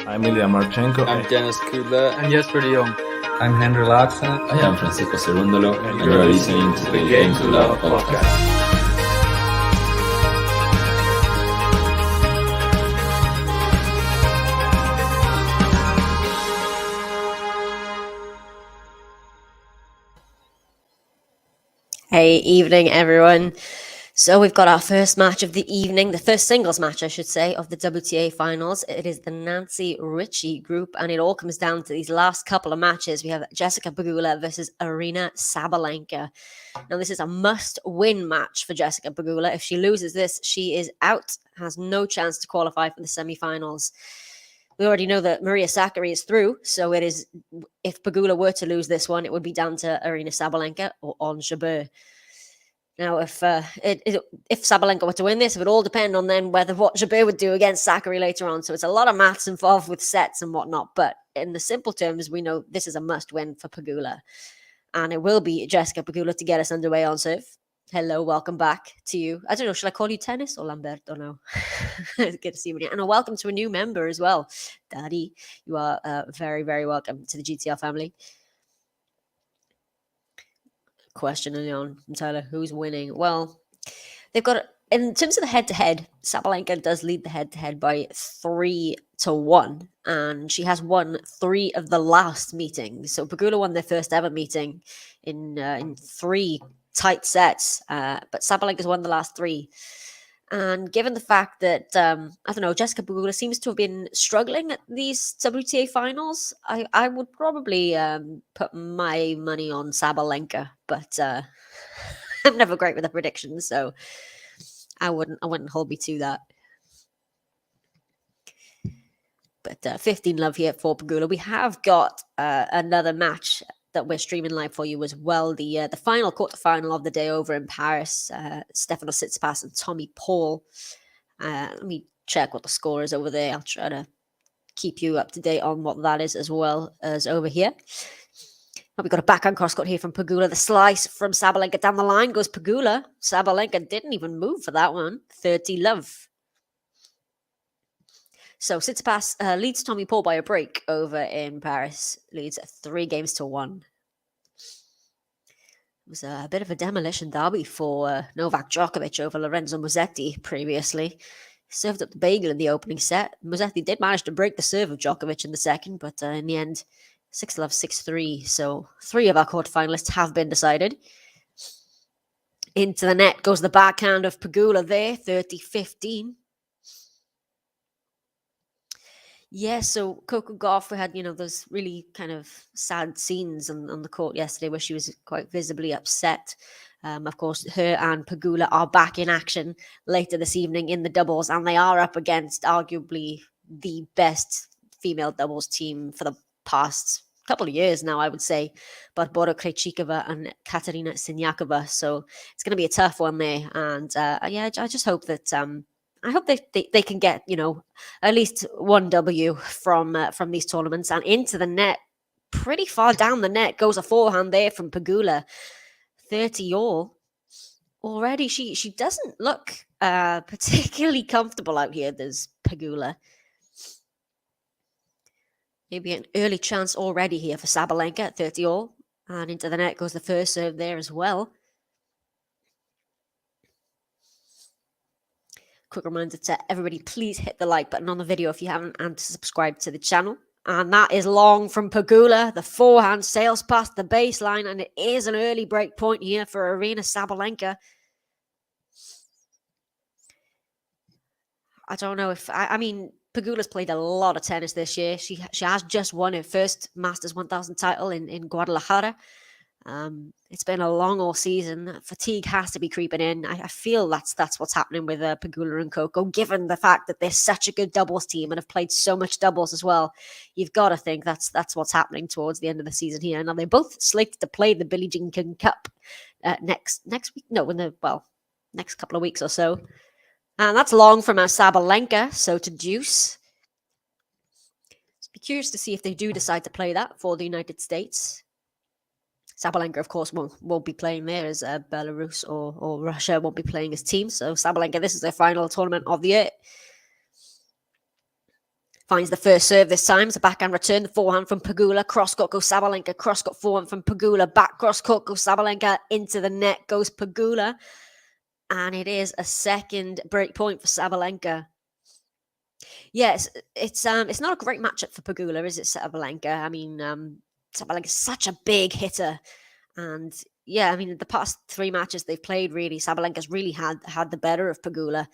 I'm Ilya Marchenko. I'm Dennis Kudla. I'm Jesper de Jong. I'm Henry Laaksen. I am Francisco Cerundolo, And you are listening to the Game to Love podcast. Hey, evening, everyone. So we've got our first match of the evening, the first singles match, I should say, of the WTA Finals. It is the Nancy Richey Group, and it all comes down to these last couple of matches. We have Jessica Pegula versus Aryna Sabalenka. Now, this is a must-win match for Jessica Pegula. If she loses this, she is out, has no chance to qualify for the semi-finals. We already know that Maria Sakkari is through, so it is, if Pegula were to lose this one, it would be down to Aryna Sabalenka or Ons Jabeur. Now, if Sabalenka were to win this, it would all depend on then what Jabeur would do against Sakkari later on. So it's a lot of maths involved with sets and whatnot. But in the simple terms, we know this is a must-win for Pegula. And it will be Jessica Pegula to get us underway on serve. Hello, welcome back to you. I don't know, should I call you Tennis or Lamberto now? Good to see you. And a welcome to a new member as well. Daddy, you are very, very welcome to the GTR family. Question on from Tyler, who's winning? Well, they've got, in terms of the head-to-head, Sabalenka does lead the head-to-head by 3-1, and she has won 3 of the last meetings. So Pegula won their first ever meeting in 3 tight sets, but Sabalenka's won the last 3. And given the fact that, I don't know, Jessica Pegula seems to have been struggling at these WTA finals, I would probably put my money on Sabalenka, but I'm never great with the predictions, so I wouldn't hold me to that. But 15 love here for Pegula. We have got another match that we're streaming live for you as well. The final quarterfinal of the day over in Paris. Stefanos Tsitsipas and Tommy Paul. Let me check what the score is over there. I'll try to keep you up to date on what that is as well as over here. We've got a backhand cross-court here from Pegula. The slice from Sabalenka down the line goes Pegula. Sabalenka didn't even move for that one. 30 love. So Tsitsipas leads Tommy Paul by a break over in Paris. Leads 3-1. It was a bit of a demolition derby for Novak Djokovic over Lorenzo Musetti previously. Served up the bagel in the opening set. Musetti did manage to break the serve of Djokovic in the second, but in the end, 6-love, 6-3. So 3 of our quarterfinalists have been decided. Into the net goes the backhand of Pegula there, 30-15. Yeah, so Coco Gauff, we had, those really kind of sad scenes on the court yesterday where she was quite visibly upset. Of course, her and Pegula are back in action later this evening in the doubles, and they are up against arguably the best female doubles team for the past couple of years now, I would say, Barbora Krejcikova and Katerina Siniakova. So it's going to be a tough one there. And I just hope that... I hope they can get, at least one W from these tournaments. And into the net, pretty far down the net, goes a forehand there from Pegula. 30 all. Already, she doesn't look particularly comfortable out here, there's Pegula. Maybe an early chance already here for Sabalenka at 30 all. And into the net goes the first serve there as well. Quick reminder to everybody, please hit the like button on the video if you haven't, and subscribe to the channel. And that is long from Pegula. The forehand sails past the baseline, and it is an early break point here for Aryna Sabalenka. I don't know if... I mean, Pegula's played a lot of tennis this year. She has just won her first Masters 1000 title in Guadalajara. It's been a long all season. Fatigue has to be creeping in. I feel that's what's happening with Pegula and Coco, given the fact that they're such a good doubles team and have played so much doubles as well. You've got to think that's what's happening towards the end of the season here. Now, they're both slated to play the Billie Jean King Cup next week. No, next couple of weeks or so. And that's long from Sabalenka, so to deuce. Be curious to see if they do decide to play that for the United States. Sabalenka, of course, won't be playing there, as Belarus or Russia won't be playing as teams. So Sabalenka, this is their final tournament of the year. Finds the first serve this time. It's a backhand return. The forehand from Pegula. Cross-court goes Sabalenka. Cross-court forehand from Pegula. Back cross-court goes Sabalenka. Into the net goes Pegula. And it is a second break point for Sabalenka. Yes, it's not a great matchup for Pegula, is it, Sabalenka? I mean, Sabalenka's such a big hitter. And yeah, I mean, the past 3 matches they've played, really, Sabalenka's really had the better of Pegula.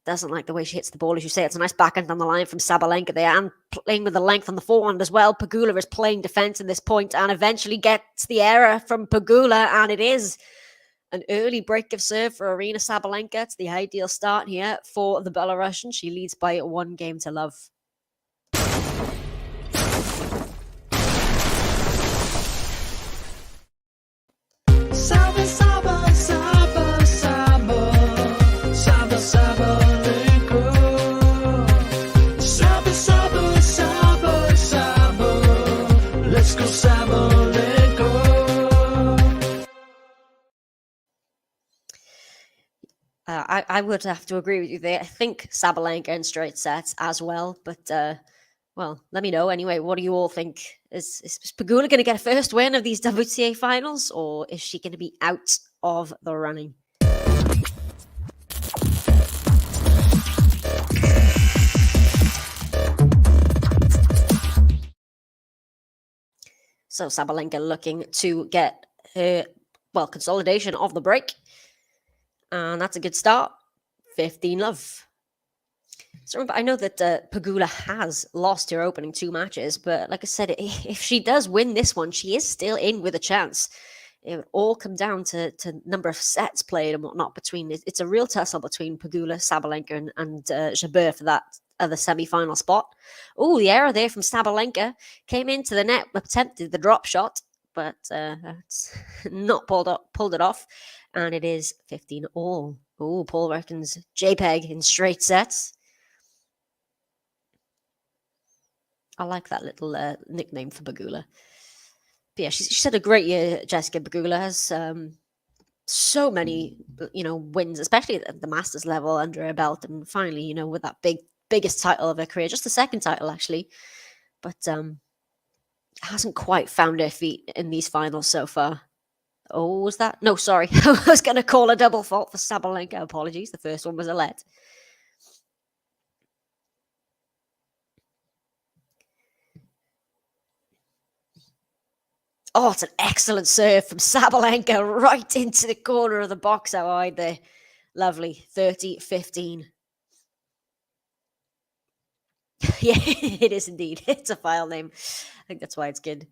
Doesn't like the way she hits the ball, as you say. It's a nice backhand on the line from Sabalenka there, and playing with the length on the forehand as well. Pegula is playing defense in this point and eventually gets the error from Pegula, and it is an early break of serve for Aryna Sabalenka. It's the ideal start here for the Belarusian. She leads by 1-0. I would have to agree with you there. I think Sabalenka in straight sets as well. But, well, let me know anyway. What do you all think? Is Pegula going to get a first win of these WTA finals, or is she going to be out of the running? So Sabalenka looking to get her, consolidation of the break. And that's a good start. 15-love. So remember, I know that Pegula has lost her opening 2 matches, but like I said, if she does win this one, she is still in with a chance. It would all come down to number of sets played and whatnot between. It's a real tussle between Pegula, Sabalenka, and Jabeur for that other semi-final spot. Oh, the error there from Sabalenka. Came into the net, attempted the drop shot, but it's not pulled it off. And it is 15-all. Oh, Paul reckons JPEG in straight sets. I like that little nickname for Pegula. But yeah, she's had a great year, Jessica Pegula. Has so many, wins, especially at the Masters level under her belt. And finally, with that biggest title of her career, just the second title, actually. But hasn't quite found her feet in these finals so far. Oh, was that? No, sorry. I was going to call a double fault for Sabalenka. Apologies. The first one was a let. Oh, it's an excellent serve from Sabalenka right into the corner of the box out wide there. Lovely. 30-15. Yeah, it is indeed. It's a file name. I think that's why it's good.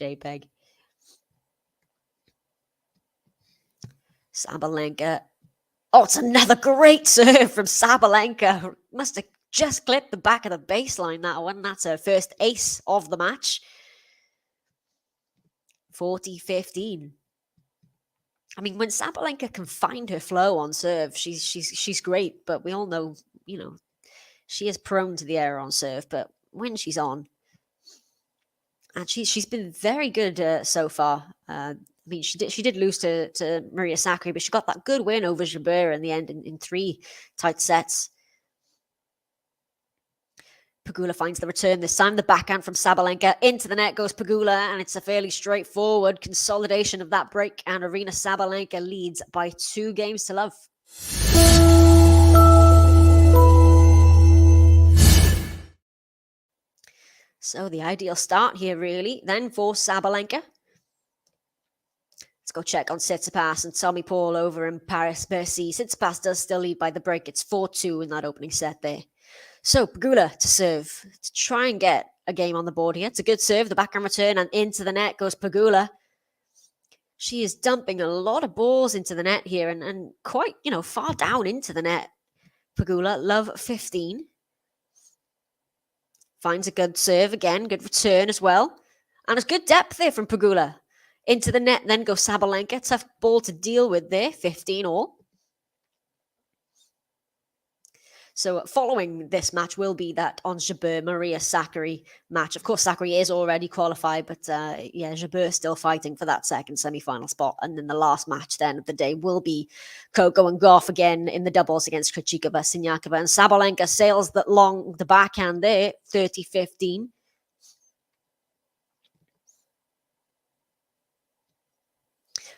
JPEG. Sabalenka. Oh, it's another great serve from Sabalenka. Must have just clipped the back of the baseline, that one. That's her first ace of the match. 40-15. I mean, when Sabalenka can find her flow on serve, she's great. But we all know, she is prone to the error on serve. But when she's on, and she's been very good so far. I mean, she did lose to Maria Sakkari, but she got that good win over Jabeur in the end in 3 tight sets. Pegula finds the return this time. The backhand from Sabalenka. Into the net goes Pegula, and it's a fairly straightforward consolidation of that break, and Aryna Sabalenka leads by 2-0. So the ideal start here, really, then for Sabalenka. Let's go check on Tsitsipas and Tommy Paul over in Paris-Bercy. Tsitsipas does still lead by the break. It's 4-2 in that opening set there. So Pegula to serve, to try and get a game on the board here. It's a good serve, the backhand return, and into the net goes Pegula. She is dumping a lot of balls into the net here and quite, far down into the net. Pegula, love 15. Finds a good serve again, good return as well. And it's good depth there from Pegula. Into the net, then goes Sabalenka. Tough ball to deal with there, 15-all. So following this match will be that on Jabeur Maria Sakkari match. Of course, Sakkari is already qualified, but Jabeur still fighting for that second semi-final spot. And then the last match then of the day will be Coco and Goff again in the doubles against Krejcikova, Siniakova, and Sabalenka sails that long the backhand there, 30-15.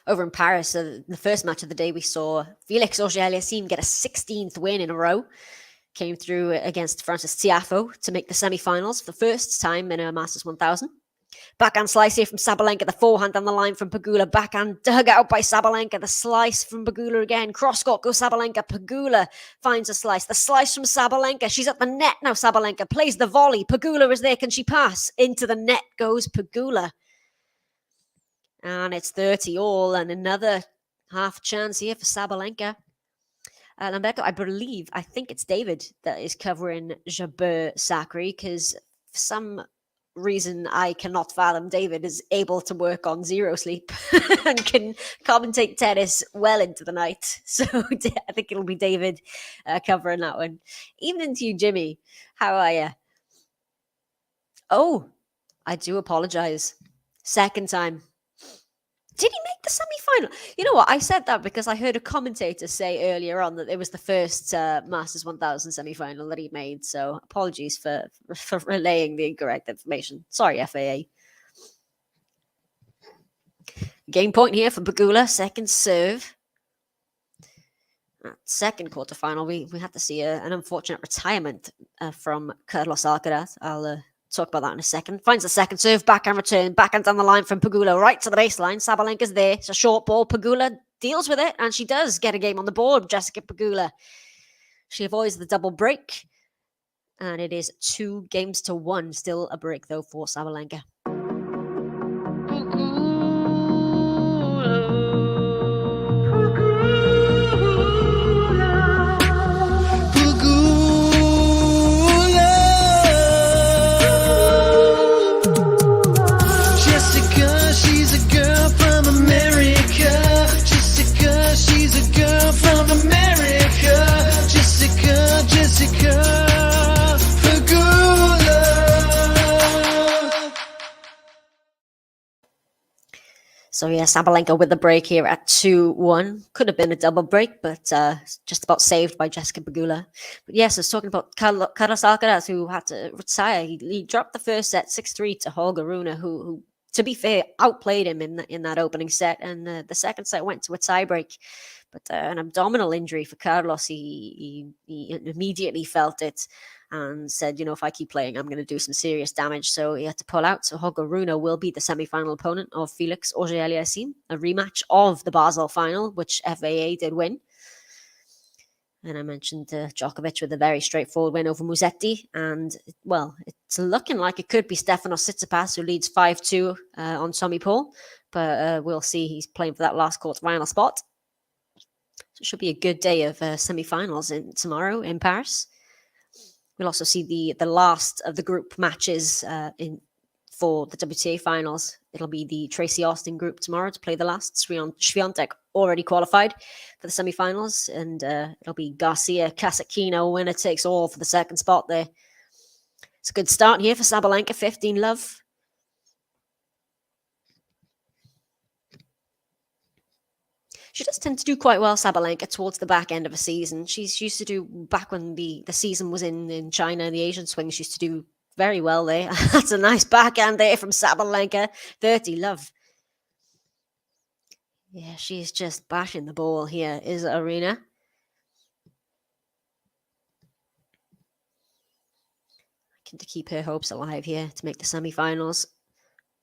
Over in Paris, the first match of the day, we saw Felix Auger-Aliassime get a 16th win in a row. Came through against Francis Tiafoe to make the semi-finals for the first time in a Masters 1000. Backhand slice here from Sabalenka, the forehand on the line from Pegula. Backhand dug out by Sabalenka, the slice from Pegula again. Cross-court goes Sabalenka. Pegula finds a slice. The slice from Sabalenka. She's at the net now, Sabalenka. Plays the volley. Pegula is there. Can she pass? Into the net goes Pegula. And it's 30 all and another half chance here for Sabalenka. Lamberto, I think it's David that is covering Jabeur Sakkari because for some reason I cannot fathom David is able to work on zero sleep and can commentate tennis well into the night. So I think it'll be David covering that one. Evening to you, Jimmy. How are you? Oh, I do apologize. Second time. Did he make the semi-final? You know what? I said that because I heard a commentator say earlier on that it was the first Masters 1000 semi-final that he made. So apologies for relaying the incorrect information. Sorry, FAA. Game point here for Pegula. Second serve. Second quarterfinal, we had to see an unfortunate retirement from Carlos Alcaraz. I'll talk about that in a second. Finds the second serve, backhand return, backhand down the line from Pegula, right to the baseline. Sabalenka's there. It's a short ball. Pegula deals with it, and she does get a game on the board. Jessica Pegula. She avoids the double break, and it is 2-1. Still a break, though, for Sabalenka. So yeah, Sabalenka with the break here at 2-1. Could have been a double break, but just about saved by Jessica Pegula. But yes, I was talking about Carlos Alcaraz, who had to retire. He dropped the first set 6-3 to Holger Rune, who, to be fair, outplayed him in that opening set. And the second set went to a tiebreak. But an abdominal injury for Carlos, he immediately felt it and said, if I keep playing, I'm going to do some serious damage. So he had to pull out. So Holger Rune will be the semi-final opponent of Felix Auger-Aliassime, a rematch of the Basel final, which FAA did win. And I mentioned Djokovic with a very straightforward win over Musetti. And, well, it's looking like it could be Stefanos Tsitsipas, who leads 5-2 on Tommy Paul. But we'll see. He's playing for that last quarterfinal spot. So it should be a good day of semi-finals tomorrow in Paris. We'll also see the last of the group matches for the WTA Finals. It'll be the Tracy Austin group tomorrow to play the last. Swiatek already qualified for the semi-finals, and it'll be Garcia Casacchino, winner takes all for the second spot there. It's a good start here for Sabalenka, 15 love. She does tend to do quite well, Sabalenka, towards the back end of a season. She used to do, back when the season was in China, the Asian swing, she used to do very well there. That's a nice backhand there from Sabalenka. 30 love. Yeah, she's just bashing the ball here, is Aryna. To keep her hopes alive here to make the semi-finals.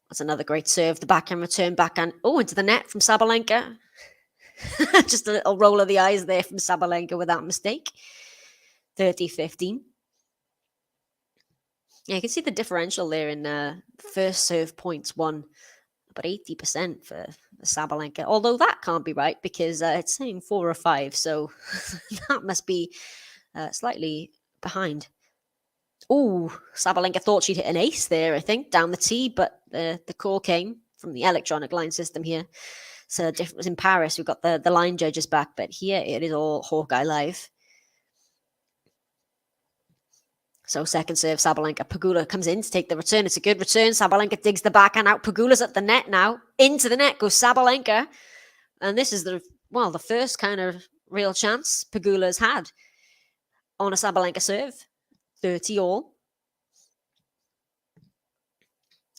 That's another great serve. The backhand return, backhand. Oh, into the net from Sabalenka. Just a little roll of the eyes there from Sabalenka without mistake. 30-15. Yeah, you can see the differential there in first serve points won. About 80% for Sabalenka. Although that can't be right because it's saying 4 or 5. So that must be slightly behind. Oh, Sabalenka thought she'd hit an ace there, I think, down the tee. But the call came from the electronic line system here. So different in Paris, we've got the line judges back, but here it is all Hawkeye live. So second serve, Sabalenka. Pegula comes in to take the return. It's a good return. Sabalenka digs the backhand out. Pegula's at the net now. Into the net goes Sabalenka. And this is the first kind of real chance Pegula's had on a Sabalenka serve. 30 all.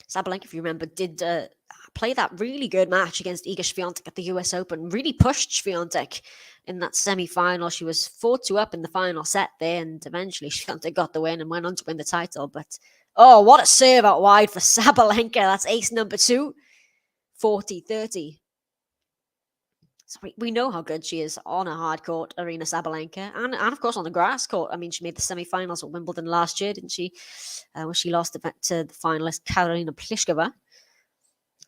Sabalenka, if you remember, did play that really good match against Iga Swiatek at the US Open. Really pushed Swiatek in that semi-final. She was 4-2 up in the final set there, and eventually Swiatek got the win and went on to win the title. But, oh, what a serve out wide for Sabalenka. That's ace number 2. 40-30. So we know how good she is on a hard court, Aryna Sabalenka, and of course on the grass court. I mean, she made the semi-finals at Wimbledon last year, didn't she? When she lost to the finalist Karolina Pliskova.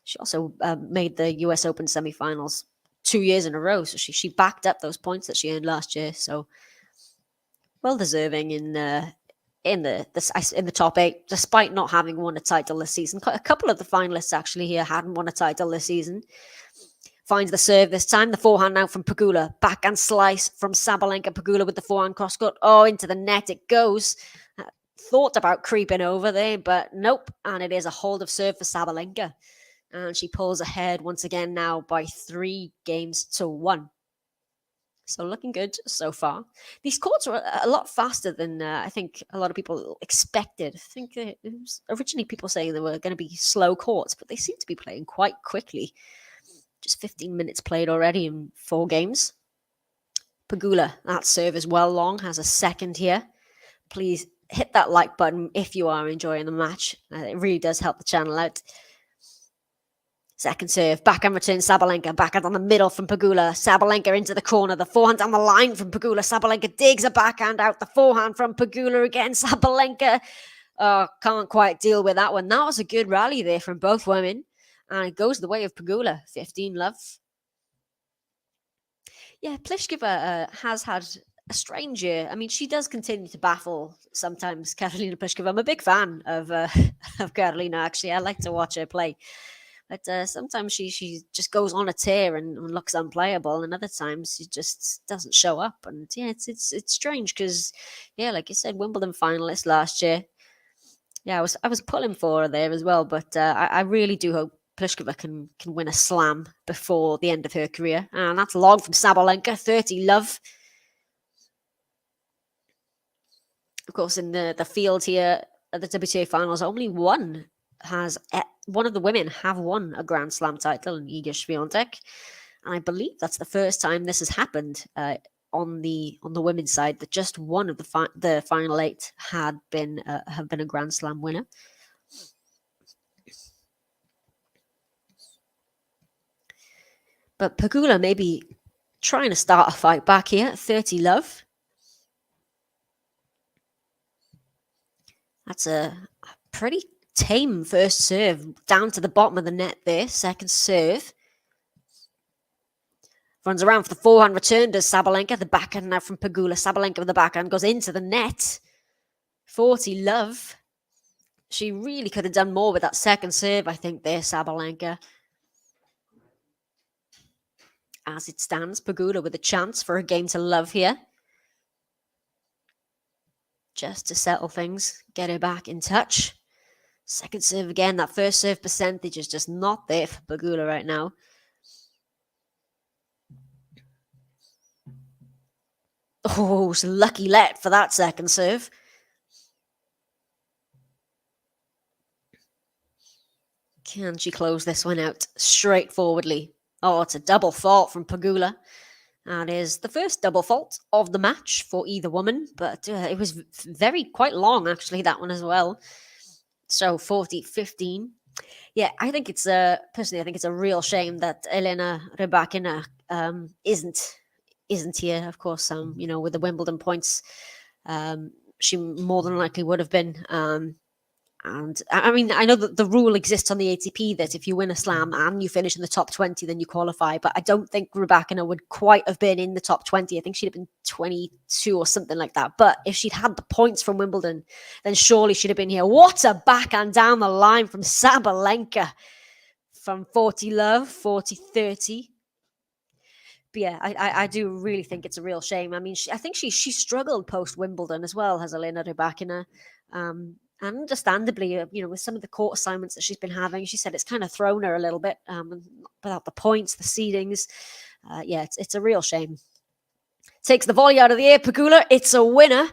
She also made the US Open semi-finals 2 years in a row, so she backed up those points that she earned last year. So well deserving in the top 8, despite not having won a title this season. A couple of the finalists actually here hadn't won a title this season. Finds the serve this time. The forehand now from Pegula. Backhand slice from Sabalenka. Pegula with the forehand cross-court. Oh, into the net it goes. Thought about creeping over there, but nope. And it is a hold of serve for Sabalenka. And she pulls ahead once again now by 3-1. So looking good so far. These courts are a lot faster than I think a lot of people expected. I think it was originally people saying they were going to be slow courts, but they seem to be playing quite quickly. Just 15 minutes played already in 4 games. Pegula, that serve is well long, has a second here. Please hit that like button if you are enjoying the match. It really does help the channel out. Second serve, backhand return, Sabalenka. Backhand on the middle from Pegula. Sabalenka into the corner. The forehand down the line from Pegula. Sabalenka digs a backhand out. The forehand from Pegula again. Sabalenka can't quite deal with that one. That was a good rally there from both women. And it goes the way of Pegula. 15-love. Yeah, Pliskova has had a strange year. I mean, she does continue to baffle sometimes, Karolina Pliskova. I'm a big fan of Karolina, actually. I like to watch her play. But sometimes she just goes on a tear and looks unplayable, and other times she just doesn't show up. And yeah, it's strange because, yeah, like you said, Wimbledon finalist last year. Yeah, I was pulling for her there as well, but I really do hope Pliskova can win a slam before the end of her career. And that's long from Sabalenka, 30-love. Of course, in the field here at the WTA Finals, only one of the women have won a Grand Slam title in Iga Swiatek, and I believe that's the first time this has happened on the women's side, that just one of the final 8 have been a Grand Slam winner. But Pegula may be trying to start a fight back here. 30-love. That's a pretty tame first serve. Down to the bottom of the net there. Second serve. Runs around for the forehand return. Does Sabalenka. The backhand now from Pegula. Sabalenka with the backhand goes into the net. 40-love. She really could have done more with that second serve, I think, there, Sabalenka. As it stands, Pegula with a chance for a game to love here. Just to settle things, get her back in touch. Second serve again. That first serve percentage is just not there for Pegula right now. Oh, it's a lucky let for that second serve. Can she close this one out straightforwardly? Oh, it's a double fault from Pegula. That is the first double fault of the match for either woman, but it was quite long, actually, that one as well. So 40-15. Yeah, I think personally, I think it's a real shame that Elena Rybakina isn't here. Of course, with the Wimbledon points, she more than likely would have been. And I mean, I know that the rule exists on the ATP that if you win a slam and you finish in the top 20, then you qualify. But I don't think Rybakina would quite have been in the top 20. I think she'd have been 22 or something like that. But if she'd had the points from Wimbledon, then surely she'd have been here. What a backhand down the line from Sabalenka from 40-love, 40-30. But yeah, I do really think it's a real shame. I mean, I think she struggled post Wimbledon as well, has Aryna Rybakina. And understandably, with some of the court assignments that she's been having, she said it's kind of thrown her a little bit without the points, the seedings. Yeah, it's a real shame. Takes the volley out of the air, Pegula. It's a winner.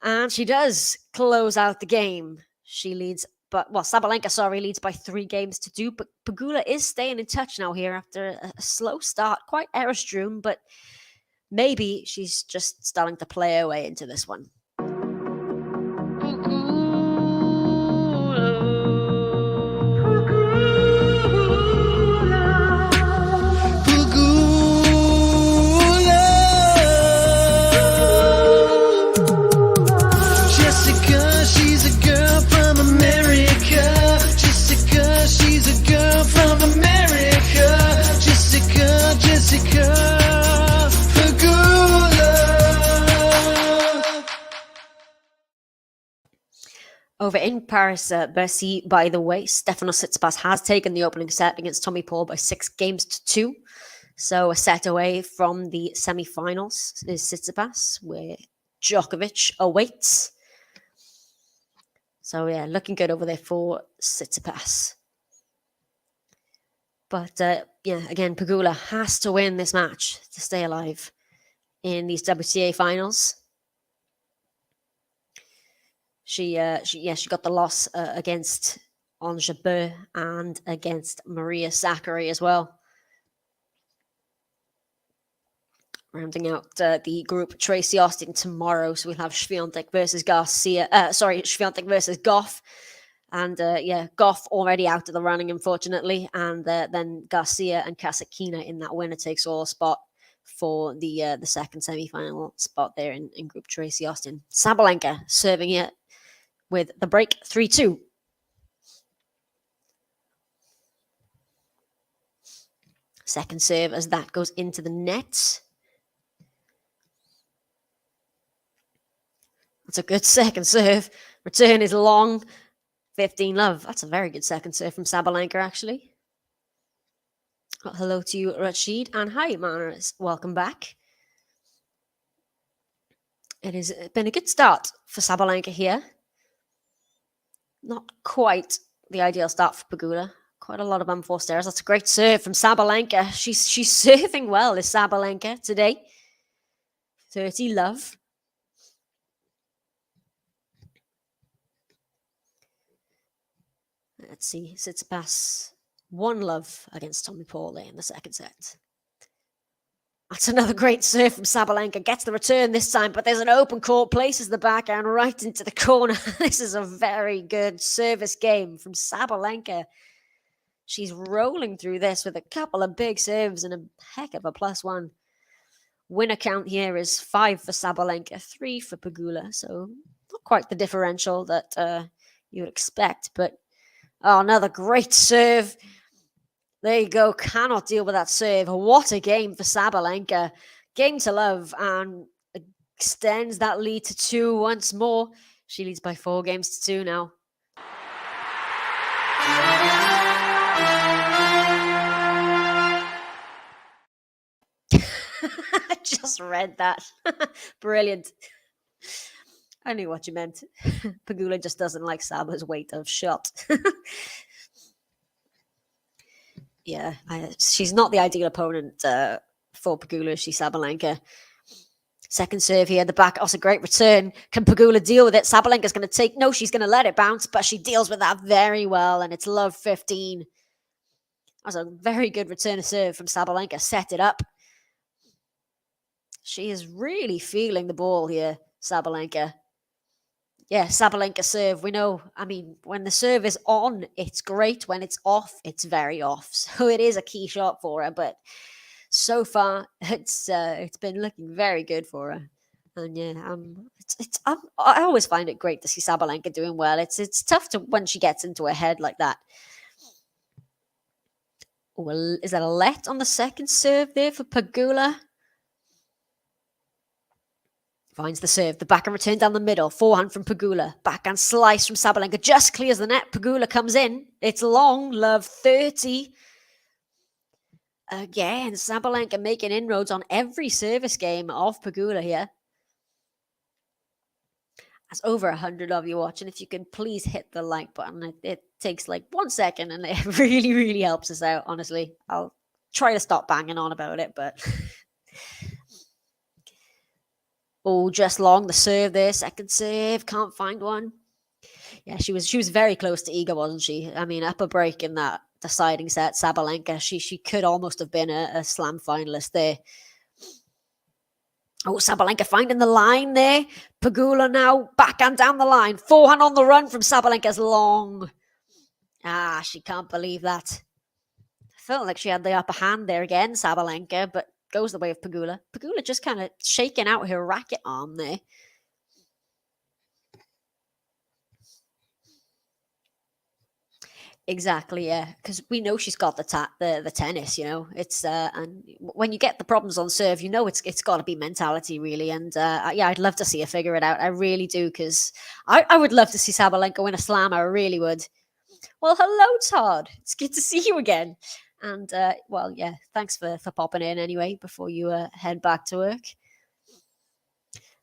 And she does close out the game. She leads, Sabalenka, leads by 3 games to 2. But Pegula is staying in touch now here after a slow start, quite error-strewn, but maybe she's just starting to play her way into this one. Over in Paris, Bercy, by the way, Stefanos Tsitsipas has taken the opening set against Tommy Paul by 6 games to 2. So a set away from the semi-finals is Tsitsipas, where Djokovic awaits. So yeah, looking good over there for Tsitsipas. But again, Pegula has to win this match to stay alive in these WTA finals. She got the loss against Ons Jabeur and against Maria Sakkari as well. Rounding out the group, Tracy Austin tomorrow. So we'll have Swiatek versus Swiatek versus Goff. And Goff already out of the running, unfortunately. And then Garcia and Kasatkina in that winner-takes-all spot for the second semi-final spot there in Group Tracy Austin. Sabalenka serving it with the break 3-2. Second serve as that goes into the net. That's a good second serve. Return is long. 15-love. That's a very good second serve from Sabalenka, actually. Hello to you, Rashid. And hi, Manners. Welcome back. It has been a good start for Sabalenka here. Not quite the ideal start for Pegula. Quite a lot of unforced errors. That's a great serve from Sabalenka. She's serving well, is Sabalenka today. 30-love. Let's see. Tsitsipas 1-love against Tommy Paul there in the second set. That's another great serve from Sabalenka. Gets the return this time, but there's an open court. Places the backhand right into the corner. This is a very good service game from Sabalenka. She's rolling through this with a couple of big serves and a heck of a +1. Winner count here is 5 for Sabalenka, 3 for Pegula. So not quite the differential that you would expect, but another great serve. There you go. Cannot deal with that serve. What a game for Sabalenka. Game to love and extends that lead to 2 once more. She leads by 4 games to 2 now. I just read that. Brilliant. I knew what you meant. Pegula just doesn't like Saba's weight of shot. Yeah, she's not the ideal opponent for Pegula. She's Sabalenka. Second serve here, the back. Also, great return. Can Pegula deal with it? Sabalenka's going to take... No, she's going to let it bounce, but she deals with that very well, and it's love 15. That was a very good return of serve from Sabalenka. Set it up. She is really feeling the ball here, Sabalenka. Yeah, Sabalenka serve, we know. I mean, when the serve is on, it's great. When it's off, it's very off. So it is a key shot for her. But so far, it's been looking very good for her. And yeah, I always find it great to see Sabalenka doing well. It's tough when she gets into her head like that. Well, is that a let on the second serve there for Pegula? Finds the serve, the backhand return down the middle, forehand from Pegula, backhand slice from Sabalenka, just clears the net, Pegula comes in, it's long, love 30. Again, Sabalenka making inroads on every service game of Pegula here. That's over 100 of you watching. If you can please hit the like button. It takes like 1 second and it really, really helps us out, honestly. I'll try to stop banging on about it, but... Oh, just long the serve there. Second serve, can't find one. Yeah, she was very close to Iga, wasn't she? I mean, up a break in that deciding set, Sabalenka, she could almost have been a slam finalist there. Oh, Sabalenka finding the line there. Pegula now backhand down the line. Forehand on the run from Sabalenka's long. Ah, she can't believe that. Felt like she had the upper hand there again, Sabalenka, but goes the way of Pegula. Pegula just kind of shaking out her racket arm there. Exactly, yeah, because we know she's got the tennis, you know. It's and when you get the problems on serve, you know it's got to be mentality really. And yeah, I'd love to see her figure it out. I really do, because I would love to see Sabalenka win a slam. I really would. Well, hello, Todd. It's good to see you again. And well, yeah, thanks for popping in anyway before you head back to work.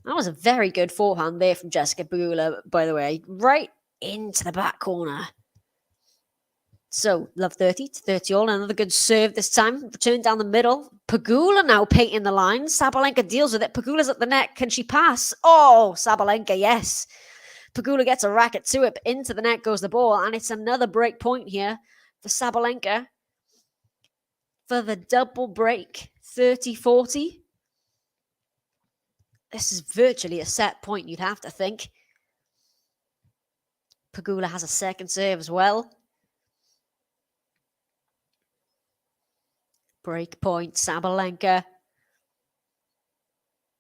That was a very good forehand there from Jessica Pegula, by the way, right into the back corner. So, love 30 to 30 all. Another good serve this time. Return down the middle. Pegula now painting the line. Sabalenka deals with it. Pegula's at the net. Can she pass? Oh, Sabalenka, yes. Pegula gets a racket to it. But into the net goes the ball. And it's another break point here for Sabalenka for the double break. 30-40. This is virtually a set point, you'd have to think. Pegula has a second serve as well. Break point, Sabalenka.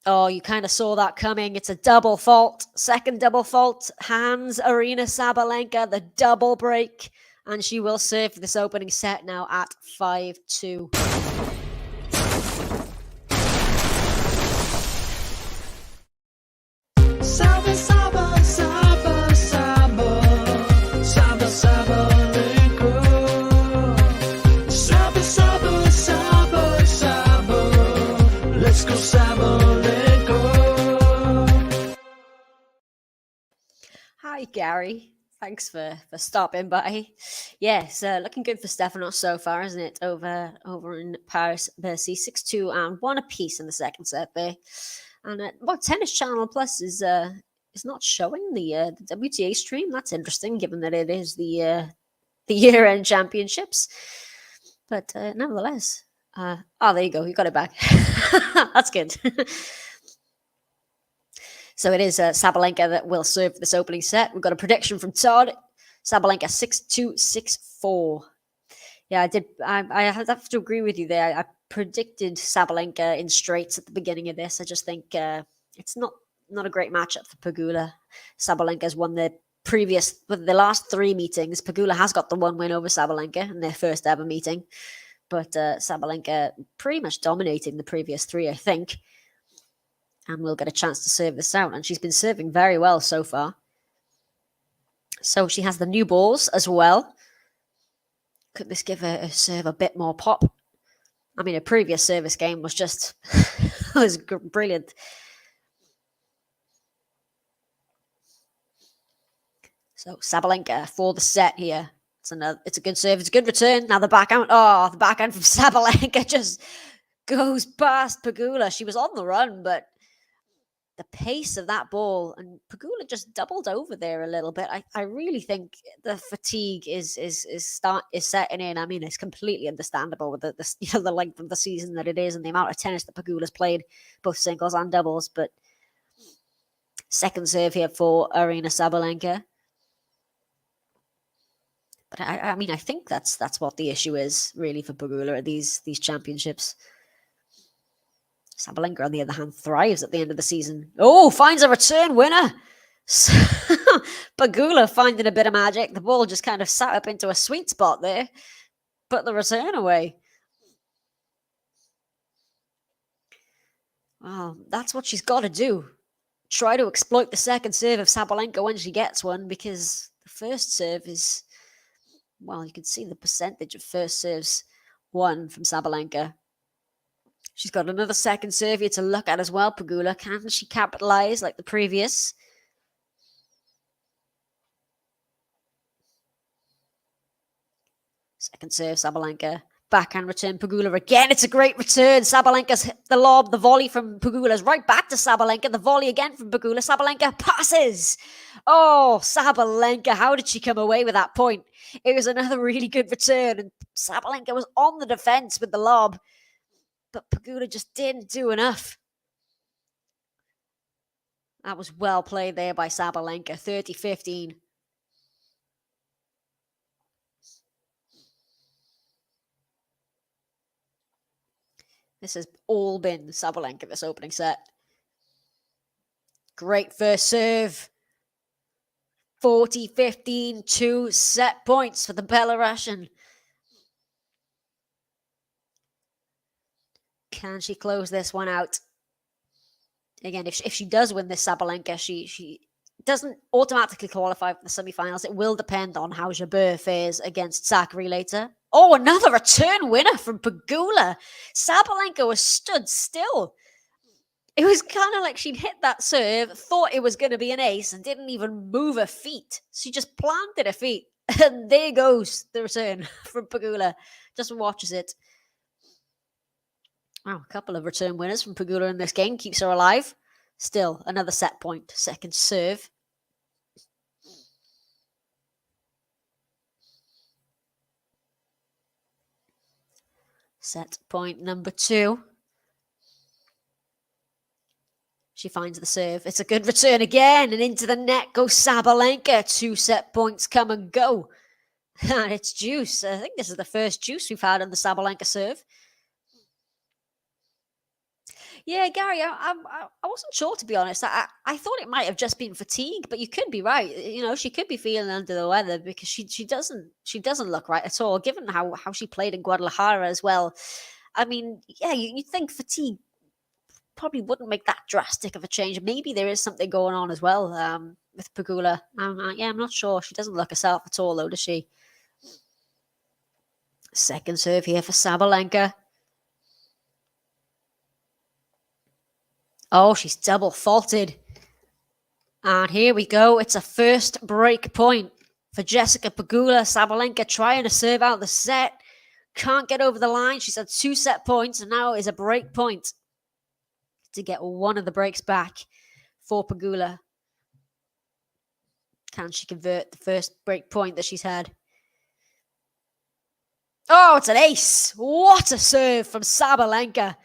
Oh, you kind of saw that coming. It's a double fault. Second double fault. Hands Aryna Sabalenka, the double break. And she will serve for this opening set now at 5-2. Saba, Saba, Saba, Saba, Saba, Sabalenka. Saba, Saba, Saba, Saba, let's go Sabalenka. Hi, Gary. Thanks for stopping by. Yes, looking good for Stefanos so far, isn't it? Over in Paris, Bercy, 6-2 and 1 apiece in the second set there. And well, Tennis Channel Plus is not showing the WTA stream. That's interesting, given that it is the year-end championships. But nevertheless, there you go. You got it back. That's good. So it is Sabalenka that will serve for this opening set. We've got a prediction from Todd. Sabalenka 6-2, 6-4. Yeah, I did. I have to agree with you there. I predicted Sabalenka in straights at the beginning of this. I just think it's not a great matchup for Pegula. Sabalenka's won the last 3 meetings. Pegula has got the 1 win over Sabalenka in their first ever meeting. But Sabalenka pretty much dominating the previous 3, I think. And we'll get a chance to serve this out. And she's been serving very well so far. So she has the new balls as well. Could this give her serve a bit more pop? I mean, a previous service game was just was brilliant. So Sabalenka for the set here. It's a good serve. It's a good return. Now the backhand. Oh, the backhand from Sabalenka just goes past Pegula. She was on the run, but the pace of that ball, and Pegula just doubled over there a little bit. I really think the fatigue is setting in. I mean, it's completely understandable with the length of the season that it is and the amount of tennis that Pegula's played, both singles and doubles. But second serve here for Aryna Sabalenka. But I mean, I think that's what the issue is really for Pegula at these championships. Sabalenka, on the other hand, thrives at the end of the season. Oh, finds a return winner. Pegula finding a bit of magic. The ball just kind of sat up into a sweet spot there. Put the return away. Well, that's what she's got to do. Try to exploit the second serve of Sabalenka when she gets one, because the first serve is, well, you can see the percentage of first serves 1 from Sabalenka. She's got another second serve here to look at as well, Pegula. Can she capitalize like the previous? Second serve, Sabalenka. Backhand return, Pegula again. It's a great return. Sabalenka's hit the lob. The volley from Pegula's right back to Sabalenka. The volley again from Pegula. Sabalenka passes. Oh, Sabalenka. How did she come away with that point? It was another really good return. And Sabalenka was on the defense with the lob. But Pegula just didn't do enough. That was well played there by Sabalenka. 30-15. This has all been Sabalenka this opening set. Great first serve. 40-15, 2 set points for the Belarusian. Can she close this one out? Again, if she does win this, Sabalenka, she doesn't automatically qualify for the semifinals. It will depend on how Jabeur fares against Sakkari later. Oh, another return winner from Pegula. Sabalenka was stood still. It was kind of like she'd hit that serve, thought it was going to be an ace, and didn't even move her feet. She just planted her feet. And there goes the return from Pegula. Just watches it. Wow, a couple of return winners from Pegula in this game. Keeps her alive. Still, another set point. Second serve. Set point number 2. She finds the serve. It's a good return again. And into the net goes Sabalenka. 2 set points come and go. And it's juice. I think this is the first juice we've had on the Sabalenka serve. Yeah, Gary, I wasn't sure, to be honest. I thought it might have just been fatigue, but you could be right. You know, she could be feeling under the weather because she doesn't look right at all, given how she played in Guadalajara as well. I mean, yeah, you'd think fatigue probably wouldn't make that drastic of a change. Maybe there is something going on as well with Pegula. Yeah, I'm not sure. She doesn't look herself at all, though, does she? Second serve here for Sabalenka. Oh, she's double faulted. And here we go. It's a first break point for Jessica Pegula. Sabalenka trying to serve out the set. Can't get over the line. She's had 2 set points and now is a break point to get one of the breaks back for Pegula. Can she convert the first break point that she's had? Oh, it's an ace. What a serve from Sabalenka.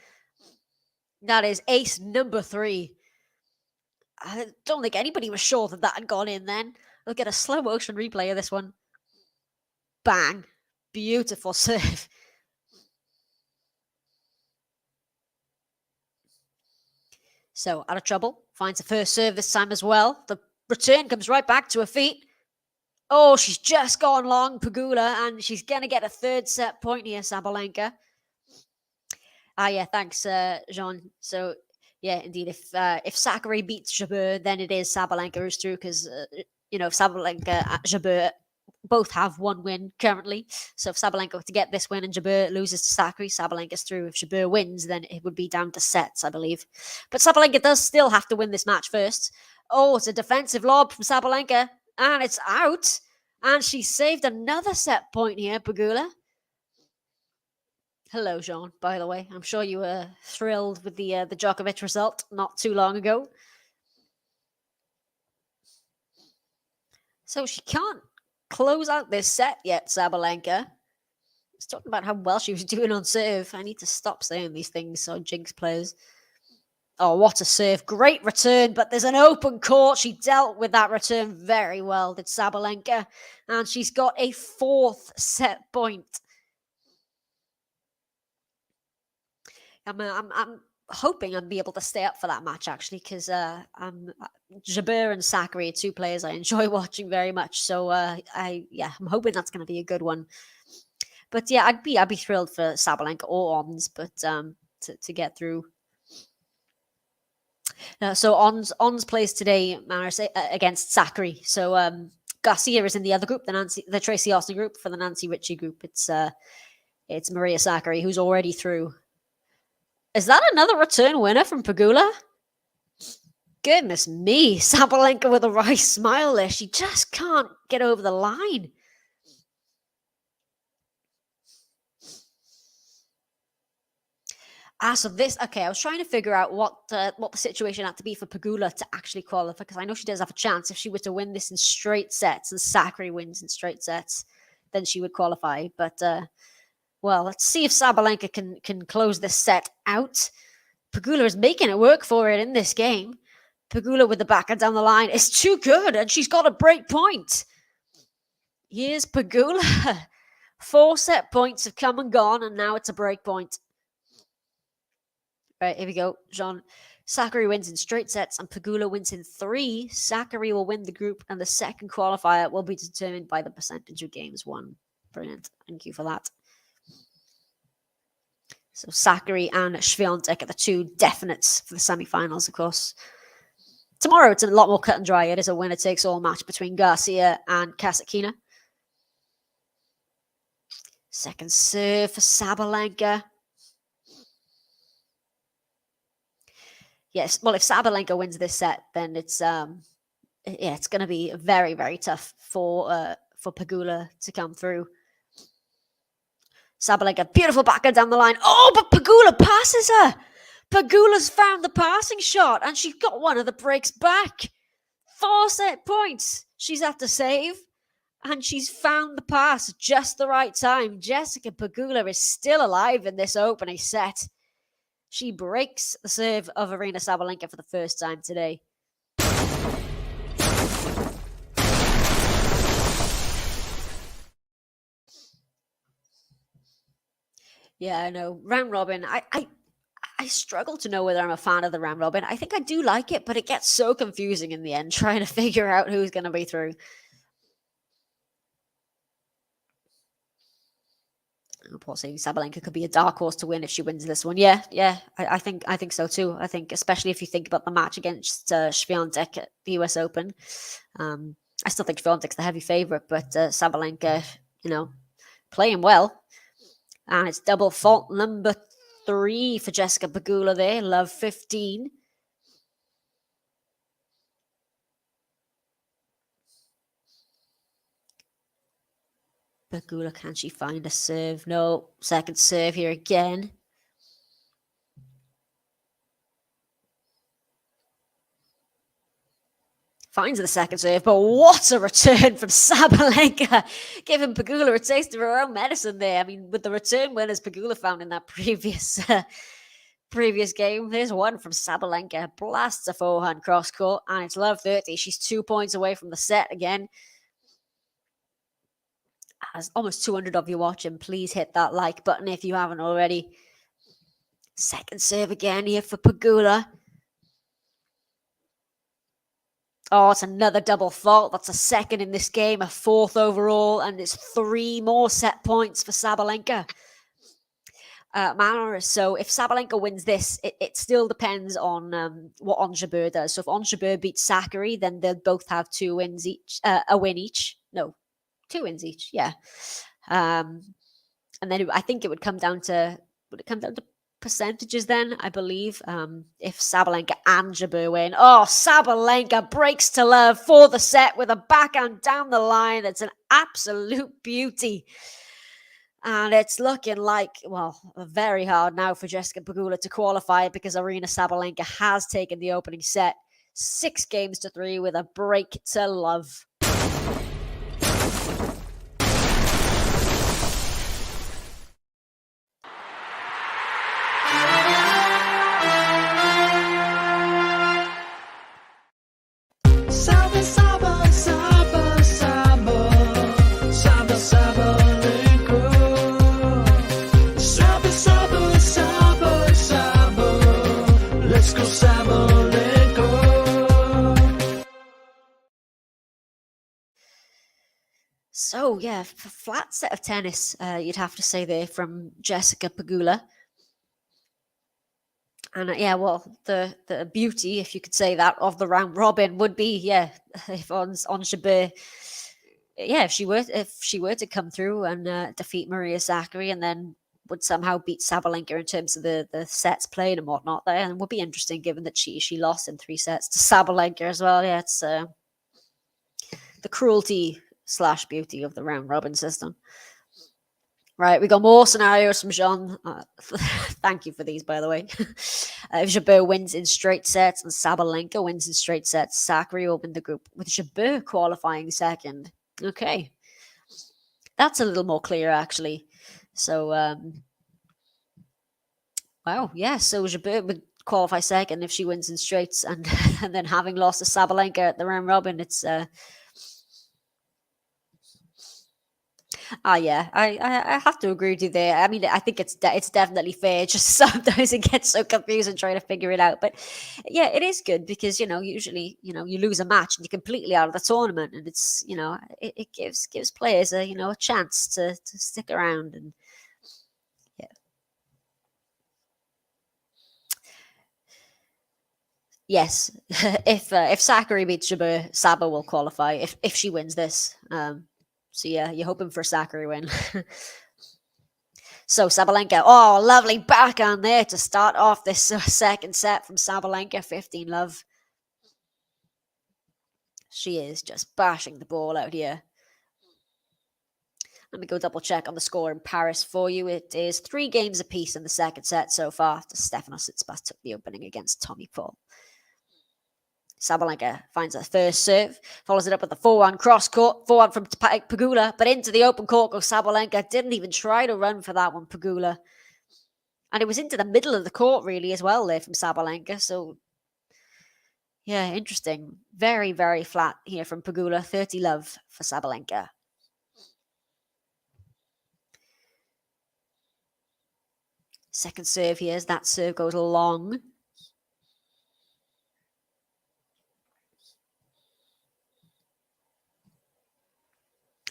That is ace number 3. I don't think anybody was sure that had gone in then. We'll get a slow motion replay of this one. Bang. Beautiful serve. So, out of trouble. Finds the first serve this time as well. The return comes right back to her feet. Oh, she's just gone long, Pegula, and she's going to get a third set point here, Sabalenka. Yeah, thanks, Jean. So, yeah, indeed, if Sakkari beats Jabeur, then it is Sabalenka who's through because, if Sabalenka and Jabeur both have 1 win currently. So if Sabalenka were to get this win and Jabeur loses to Sakkari, Sabalenka's through. If Jabeur wins, then it would be down to sets, I believe. But Sabalenka does still have to win this match first. Oh, it's a defensive lob from Sabalenka, and it's out. And she saved another set point here, Pegula. Hello, Jean, by the way. I'm sure you were thrilled with the Djokovic result not too long ago. So she can't close out this set yet, Sabalenka. It's talking about how well she was doing on serve. I need to stop saying these things so jinx players. Oh, what a serve. Great return, but there's an open court. She dealt with that return very well, did Sabalenka. And she's got a 4th set point. I'm hoping I'll be able to stay up for that match, actually, because Jabeur and Sakkari are 2 players I enjoy watching very much. So I'm hoping that's going to be a good one. But yeah, I'd be thrilled for Sabalenka or Ons, but to get through. So Ons plays today against Sakkari. So Garcia is in the other group, the Tracy Austin group for the Nancy Richey Group. It's It's Maria Sakkari, who's already through. Is that another return winner from Pegula? Goodness me, Sabalenka with a wry smile there. She just can't get over the line. So this, okay, I was trying to figure out what the situation had to be for Pegula to actually qualify, because I know she does have a chance. If she were to win this in straight sets and Sakkari wins in straight sets, then she would qualify. But, well, let's see if Sabalenka can close this set out. Pegula is making it work for it in this game. Pegula with the backhand down the line is too good, and she's got a break point. Here's Pegula. 4 set points have come and gone, and now it's a break point. Right, here we go. Jean Sakkari wins in straight sets, and Pegula wins in 3. Sakkari will win the group, and the second qualifier will be determined by the percentage of games won. Brilliant. Thank you for that. So Sakkari and Swiatek are the 2 definites for the semi-finals, of course. Tomorrow, it's a lot more cut and dry. It is a winner-takes-all match between Garcia and Kasatkina. Second serve for Sabalenka. Yes, well, if Sabalenka wins this set, then it's it's going to be very, very tough for Pegula to come through. Sabalenka, beautiful backhand down the line. Oh, but Pegula passes her. Pegula's found the passing shot, and she's got one of the breaks back. 4 set points she's had to save, and she's found the pass just the right time. Jessica Pegula is still alive in this opening set. She breaks the serve of Aryna Sabalenka for the first time today. Yeah, I know. Round robin. I struggle to know whether I'm a fan of the round robin. I think I do like it, but it gets so confusing in the end, trying to figure out who's going to be through. Paul saying Sabalenka could be a dark horse to win if she wins this one. Yeah, I think so too. I think, especially if you think about the match against Swiatek at the US Open. I still think Swiatek's the heavy favorite, but Sabalenka, playing well. And it's double fault number 3 for Jessica Pegula there. Love 15. Pegula, can she find a serve? No. Second serve here again. Finds the second serve, but what a return from Sabalenka, giving Pegula a taste of her own medicine there. I mean, with the return winners Pegula found in that previous game, there's one from Sabalenka. Blasts a forehand cross court, and it's love 30. She's 2 points away from the set again. As almost 200 of you watching, please hit that like button if you haven't already. Second serve again here for Pegula. Oh, it's another double fault. That's a second in this game, a 4th overall, and it's 3 more set points for Sabalenka. So if Sabalenka wins this, it still depends on what Ons Jabeur does. So if Ons Jabeur beats Sakkari, then they'll both have 2 wins each, a win each. No, 2 wins each, yeah. And then I think it would come down to, percentages then, I believe, if Sabalenka and Jabeur win. Oh, Sabalenka breaks to love for the set with a backhand down the line. It's an absolute beauty. And it's looking like, well, very hard now for Jessica Pegula to qualify because Aryna Sabalenka has taken the opening set 6-3 with a break to love. Saba, Saba, Saba, Saba, Saba, Sabalenka. Saba, Saba, Saba, Saba, let's go Sabalenka. So, yeah, flat set of tennis, you'd have to say there from Jessica Pegula. And yeah, well, the beauty, if you could say that, of the round robin would be, if Ons Jabeur yeah, if she were to come through and defeat Maria Sakkari and then would somehow beat Sabalenka in terms of the sets played and whatnot, there, and would be interesting given that she lost in 3 sets to Sabalenka as well. Yeah, it's the cruelty / beauty of the round robin system. Right, we got more scenarios from Jean. Thank you for these, by the way. If Jabeur wins in straight sets and Sabalenka wins in straight sets, Sakkari will win the group, with Jabeur qualifying second. Okay. That's a little more clear, actually. So, wow, yeah, so Jabeur would qualify second if she wins in straights, and, and then having lost to Sabalenka at the round robin, it's... yeah, I have to agree with you there. I mean, I think it's definitely fair. Just sometimes it gets so confusing trying to figure it out. But yeah, it is good because usually you lose a match and you're completely out of the tournament, and it's it gives players a chance to stick around. And yeah, yes, if Sakkari beats Jabeur, Saba will qualify if she wins this. So yeah, you're hoping for a Sakkari win. So Sabalenka, oh, lovely backhand there to start off this second set from Sabalenka, 15-love. She is just bashing the ball out here. Let me go double check on the score in Paris for you. It is 3 games apiece in the second set so far. Stefanos Tsitsipas took the opening against Tommy Paul. Sabalenka finds her first serve, follows it up with the 4-1 cross court, 4-1 from Pegula, but into the open court goes Sabalenka. Didn't even try to run for that one, Pegula. And it was into the middle of the court, really, as well, there from Sabalenka. So, yeah, interesting. Very, very flat here from Pegula. 30-love for Sabalenka. Second serve here as that serve goes long.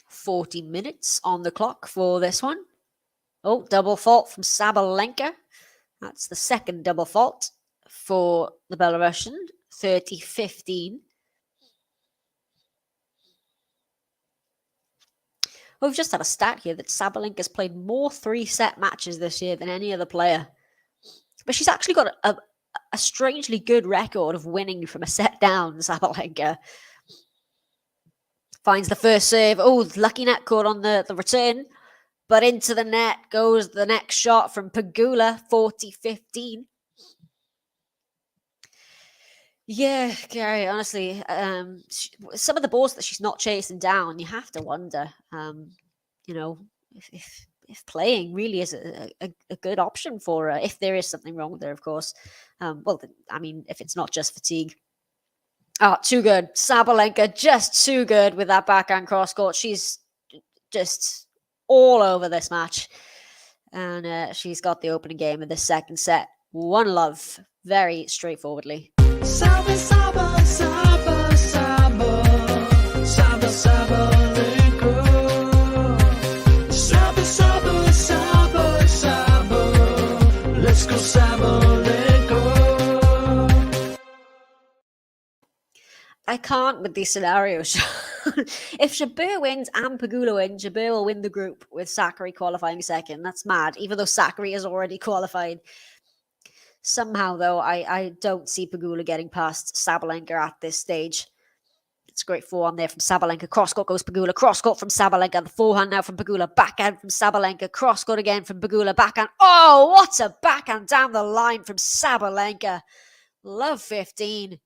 "40 minutes on the clock for this one. Oh, double fault from Sabalenka. That's the second double fault for the Belarusian. 30-15. We've just had a stat here that Sabalenka's played more 3-set matches this year than any other player. But she's actually got a strangely good record of winning from a set down, Sabalenka. Finds the first serve. Oh, lucky net caught on the return. But into the net goes the next shot from Pegula, 40-15. Yeah, Gary, honestly, some of the balls that she's not chasing down, you have to wonder, if playing really is a good option for her, if there is something wrong with her, of course. If it's not just fatigue. Oh, too good. Sabalenka, just too good with that backhand cross court. She's just all over this match. And she's got the opening game of the second set. 1-love, very straightforwardly. Saba, Saba, Saba, Saba, Saba, Sabalenka. Saba, Saba, Saba, Saba, let's go Sabalenka. I can't with these scenarios. If Jabeur wins and Pegula wins, Jabeur will win the group with Sakkari qualifying second. That's mad, even though Sakkari has already qualified. Somehow, though, I don't see Pegula getting past Sabalenka at this stage. It's a great forehand there from Sabalenka. Cross court goes Pegula. Cross court from Sabalenka. The forehand now from Pegula. Backhand from Sabalenka. Cross court again from Pegula. Backhand. Oh, what a backhand down the line from Sabalenka. Love 15.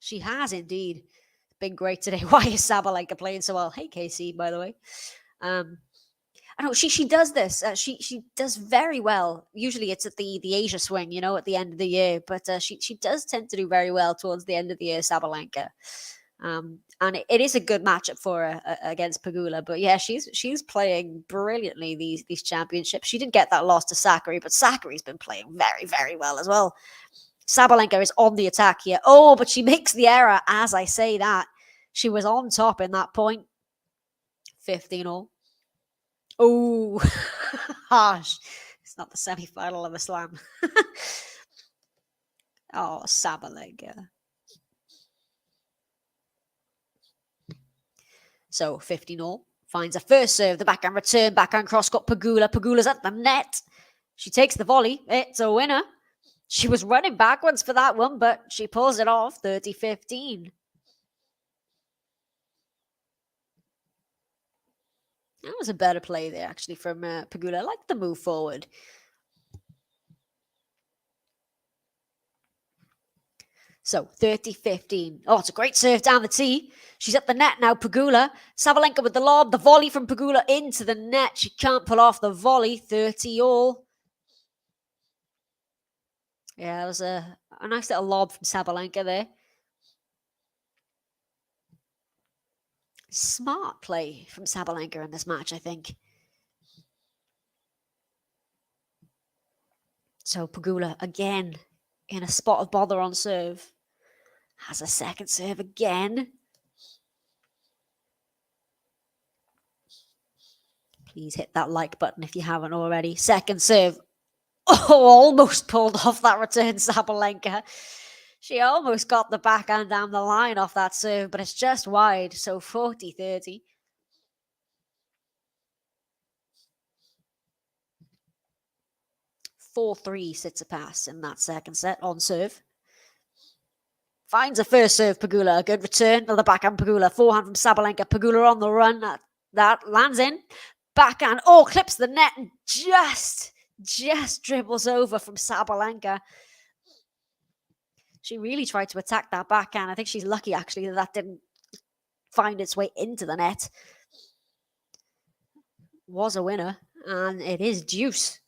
She has indeed been great today. Why is Sabalenka playing so well? Hey, Casey, by the way. I know she does this. She does very well. Usually it's at the Asia swing, at the end of the year. But she does tend to do very well towards the end of the year, Sabalenka. And it is a good matchup for her against Pegula. But yeah, she's playing brilliantly these championships. She did get that loss to Sakkari, but Sakkari's been playing very, very well as well. Sabalenka is on the attack here. Oh, but she makes the error as I say that. She was on top in that point. 15-all. Oh, harsh. It's not the semi-final of a slam. Oh, Sabalenka. So 15-all. Finds a first serve, the backhand return, backhand cross, got Pegula. Pegula's at the net. She takes the volley. It's a winner. She was running backwards for that one, but she pulls it off, 30-15. That was a better play there, actually, from Pegula. I like the move forward. So 30-15. Oh, it's a great serve down the tee. She's at the net now, Pegula. Sabalenka with the lob. The volley from Pegula into the net. She can't pull off the volley. 30-all. Yeah, it was a nice little lob from Sabalenka there. Smart play from Sabalenka in this match, I think. So Pegula again in a spot of bother on serve. Has a second serve again. Please hit that like button if you haven't already. Second serve. Oh, almost pulled off that return, Sabalenka. She almost got the backhand down the line off that serve, but it's just wide. So 40-30. Four-3 sits a pass in that second set on serve. Finds a first serve, Pegula. A good return to the backhand, Pegula. Forehand from Sabalenka. Pegula on the run. That lands in. Backhand. Oh, clips the net and just dribbles over from Sabalenka. She really tried to attack that backhand. I think she's lucky, actually, that didn't find its way into the net. Was a winner, and it is deuce.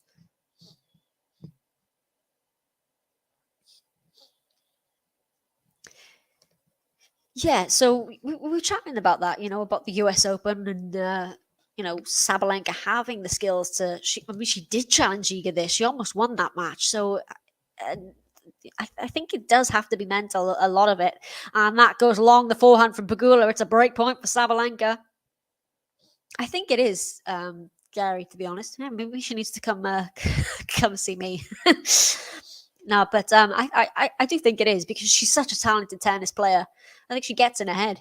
Yeah, so we were chatting about that, about the US Open and, Sabalenka having the skills to. She did challenge Iga there. She almost won that match. So I think it does have to be mental, a lot of it. And that goes along the forehand from Pegula. It's a break point for Sabalenka. I think it is, Gary, to be honest. Yeah, maybe she needs to come come see me. No, but I do think it is because she's such a talented tennis player. I think she gets in her head.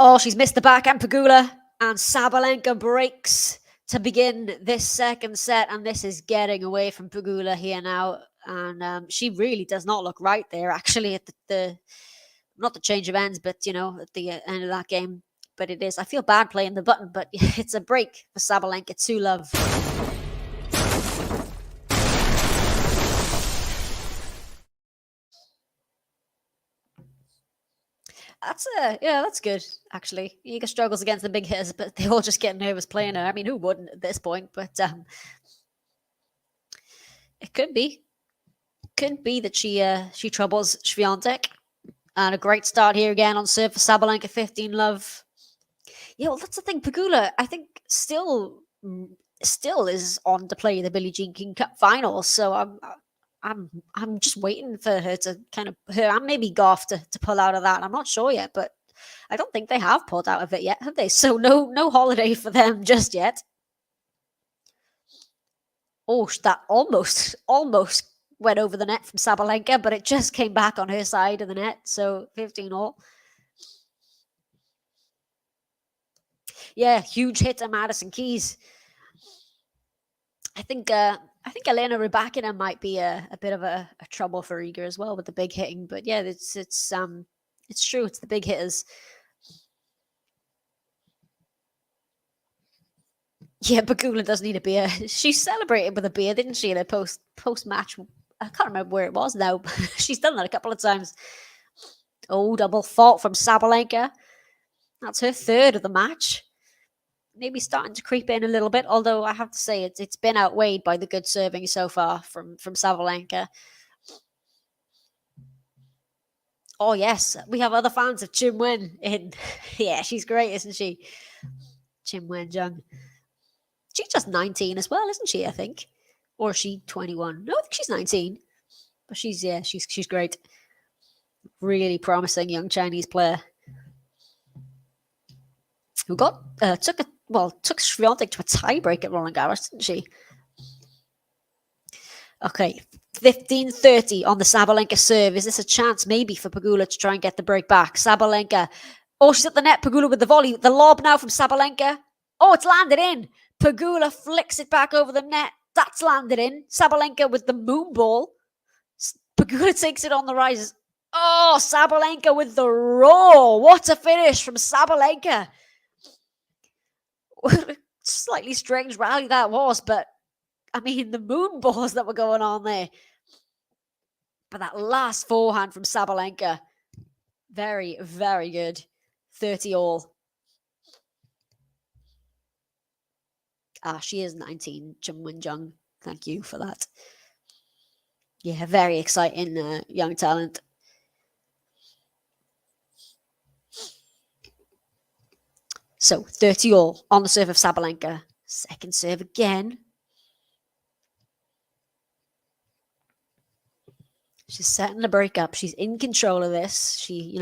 Oh, she's missed the backhand, Pegula, and Sabalenka breaks to begin this second set, and this is getting away from Pegula here now, and she really does not look right there, actually, at the not the change of ends, but, at the end of that game, but it is. I feel bad playing the button, but it's a break for Sabalenka, 2-love. That's good, actually. Iga struggles against the big hitters, but they all just get nervous playing her. I mean, who wouldn't at this point? But it could be that she troubles Swiatek. And a great start here again on serve for Sabalenka, 15-love. Yeah, well, that's the thing. Pegula, I think, still is on to play the Billie Jean King Cup Finals. So I'm just waiting for her to her and maybe Goff to pull out of that. I'm not sure yet, but I don't think they have pulled out of it yet, have they? So no holiday for them just yet. Oh, that almost went over the net from Sabalenka, but it just came back on her side of the net. So 15-all. Yeah, huge hit to Madison Keys. I think Elena Rybakina might be a bit of a trouble for Iga as well with the big hitting. But yeah, it's true. It's the big hitters. Yeah, Pegula does need a beer. She celebrated with a beer, didn't she, in a post match? I can't remember where it was now, but she's done that a couple of times. Oh, double fault from Sabalenka. That's her third of the match. Maybe starting to creep in a little bit, although I have to say it's been outweighed by the good serving so far from Sabalenka. Oh, yes. We have other fans of Qin Wen in. Yeah, she's great, isn't she? Qin Wen Jung. She's just 19 as well, isn't she, I think? Or is she 21? No, I think she's 19. But she's great. Really promising young Chinese player. Who took Swiatek to a tiebreak at Roland Garros, didn't she? Okay, 15-30 on the Sabalenka serve. Is this a chance maybe for Pegula to try and get the break back? Sabalenka. Oh, she's at the net. Pegula with the volley. The lob now from Sabalenka. Oh, it's landed in. Pegula flicks it back over the net. That's landed in. Sabalenka with the moon ball. Pegula takes it on the rises. Oh, Sabalenka with the roar. What a finish from Sabalenka. Slightly strange rally that was, but I mean, the moon balls that were going on there. But that last forehand from Sabalenka, very, very good. 30 all. She is 19, Jung Wen-jung. Thank you for that. Yeah, very exciting young talent. So, 30 all on the serve of Sabalenka. Second serve again. She's setting the break up. She's in control of this. She,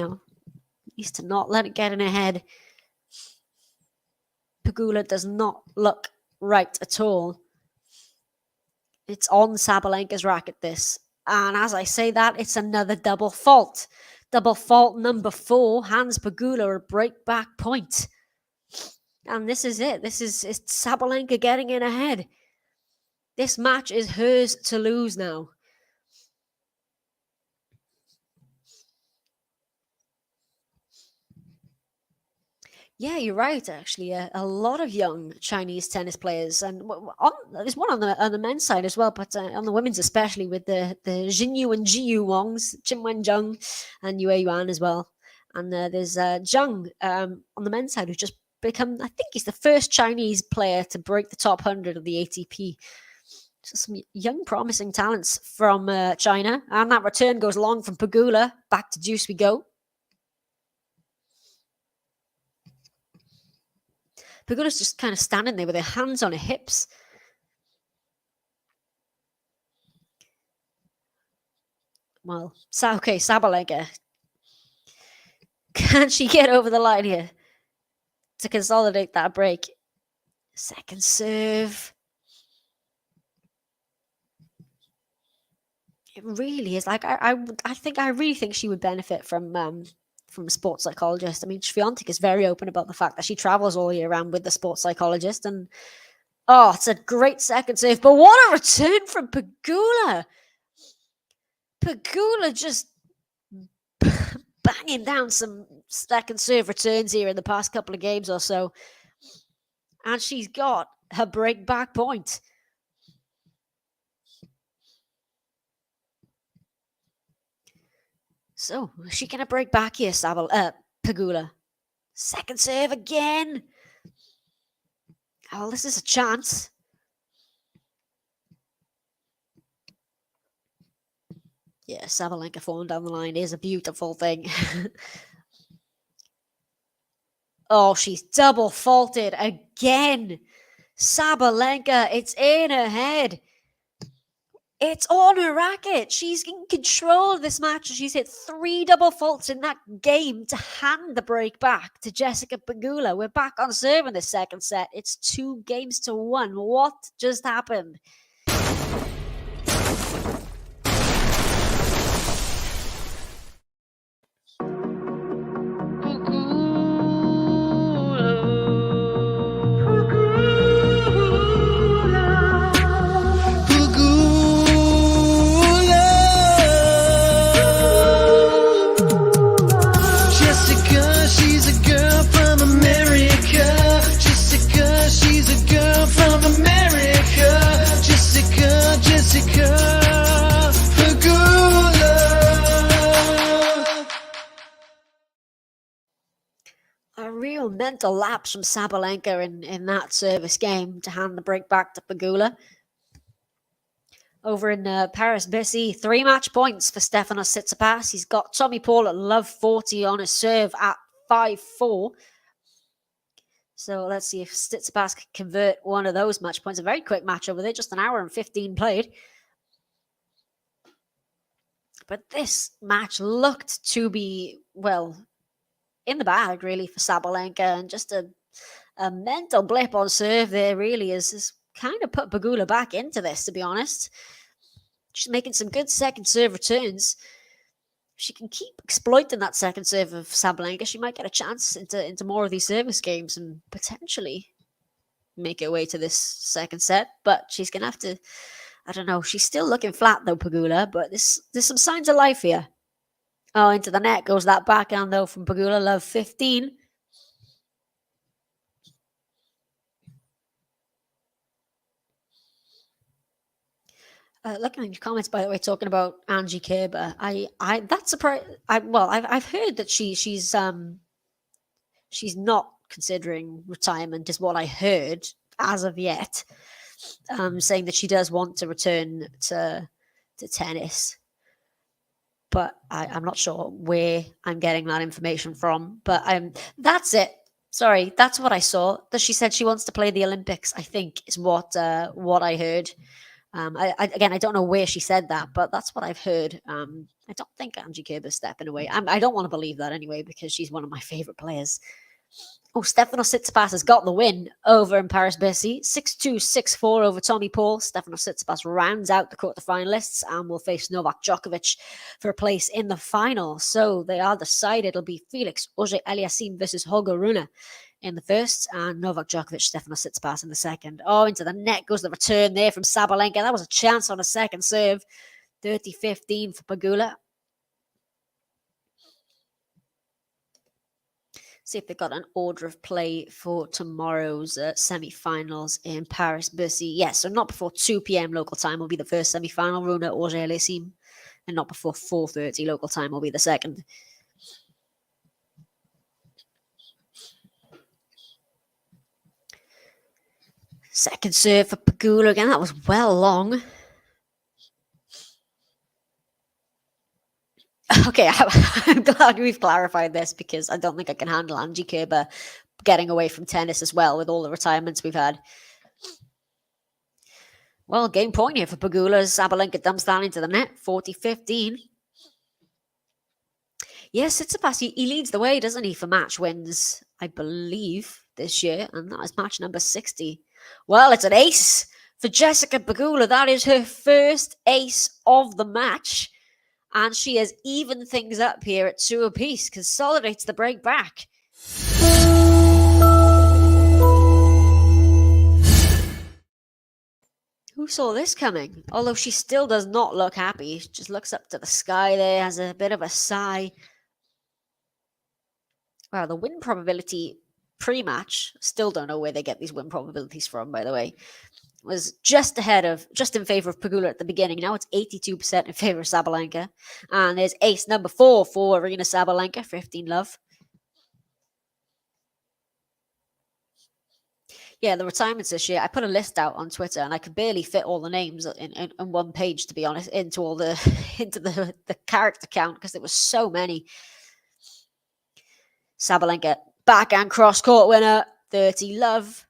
needs to not let it get in her head. Pegula does not look right at all. It's on Sabalenka's racket, this. And as I say that, it's another double fault. Double fault number 4 hands Pegula a break back point. And this is it. It's Sabalenka getting in ahead. This match is hers to lose now. Yeah, you're right. Actually, a lot of young Chinese tennis players, and there's one on the men's side as well, but on the women's especially, with the Jinyu and Jiyu Wongs, Qin Wen-jung, and Yue Yuan as well. And there's Zhang on the men's side, who's just become, I think he's the first Chinese player to break the top 100 of the ATP. So some young, promising talents from China, and that return goes long from Pegula. Back to deuce we go. Pegula's just kind of standing there with her hands on her hips. Well, okay, Sabalenka. Can she get over the line here to consolidate that break? Second serve. It really is. Like, I really think she would benefit from a sports psychologist. I mean, Swiatek is very open about the fact that she travels all year round with the sports psychologist. And, it's a great second serve. But what a return from Pegula. Pegula just banging down some second serve returns here in the past couple of games or so. And she's got her break back point. So, is she going to break back here, Pegula? Second serve again. Oh, this is a chance. Yeah, Sabalenka falling down the line is a beautiful thing. Oh, she's double faulted again. Sabalenka, it's in her head. It's on her racket. She's in control of this match. She's hit 3 double faults in that game to hand the break back to Jessica Pegula. We're back on serve in the second set. It's 2-1. What just happened? A real mental lapse from Sabalenka in that service game to hand the break back to Pegula. Over in Paris, Bercy, 3 match points for Stefanos Tsitsipas. He's got Tommy Paul at love 40 on his serve at 5-4. So let's see if Tsitsipas can convert one of those match points. A very quick match over there, just an hour and 15 played. But this match looked to be, well, in the bag, really, for Sabalenka. And just a mental blip on serve there really is kind of put Pegula back into this, to be honest. She's making some good second serve returns. If she can keep exploiting that second serve of Sabalenka, she might get a chance into more of these service games and potentially make her way to this second set. But she's going to have to, I don't know, she's still looking flat though, Pegula, but there's some signs of life here. Oh, into the net goes that backhand though from Pegula, love 15. Looking at your comments, by the way, talking about Angie Kerber, that's surprised. I've heard that she's not considering retirement, is what I heard as of yet. Saying that she does want to return to tennis, but I'm not sure where I'm getting that information from. But that's it. Sorry, that's what I saw. That she said she wants to play the Olympics, I think, is what I heard. I don't know where she said that, but that's what I've heard. I don't think Angie Kerber's stepping away. I don't want to believe that anyway, because she's one of my favorite players. Oh, Stefanos Tsitsipas has got the win over in Paris Bercy. 6-2, 6-4 over Tommy Paul. Stefanos Tsitsipas rounds out the quarterfinalists and will face Novak Djokovic for a place in the final. So they are decided. It'll be Felix Auger-Aliassime versus Holger Rune in the first, and Novak Djokovic, Stefanos Tsitsipas in the second. Oh, into the net goes the return there from Sabalenka. That was a chance on a second serve. 30-15 for Pegula. See if they've got an order of play for tomorrow's semi-finals in Paris Bercy. Yes, so not before 2 p.m. local time will be the first semi-final, Rune Auger-Aliassime, and not before 4:30 local time will be the second. Second serve for Pegula again. That was well long. Okay, I'm glad we've clarified this, because I don't think I can handle Angie Kerber getting away from tennis as well with all the retirements we've had. Well, game point here for Pegula as Sabalenka dumps down into the net. 40-15. Yes, Tsitsipas, he leads the way, doesn't he, for match wins, I believe, this year. And that is match number 60. Well, it's an ace for Jessica Pegula. That is her first ace of the match. And she has evened things up here at 2 apiece. Consolidates the break back. Who saw this coming? Although she still does not look happy. She just looks up to the sky there, has a bit of a sigh. Wow, the win probability pre-match, still don't know where they get these win probabilities from, by the way, was just in favor of Pegula at the beginning. Now it's 82% in favor of Sabalenka. And there's ace number 4 for Aryna Sabalenka, 15 love. Yeah, the retirements this year, I put a list out on Twitter and I could barely fit all the names in one page, to be honest, into all the character count, because there was so many. Sabalenka, backhand cross-court winner, 30 love.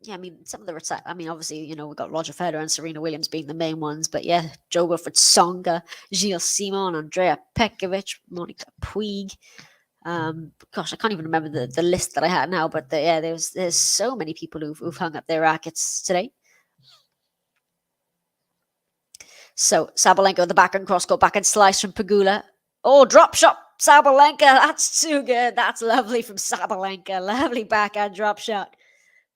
Yeah, I mean, some of the obviously, we've got Roger Federer and Serena Williams being the main ones, but yeah, Joe Wilfried Tsonga, Gilles Simon, Andrea Petkovic, Monica Puig. Gosh, I can't even remember the list that I had now, but there's so many people who've hung up their rackets today. So Sabalenka with the backhand cross-court, backhand slice from Pegula. Oh, drop shot, Sabalenka. That's too good. That's lovely from Sabalenka. Lovely backhand drop shot.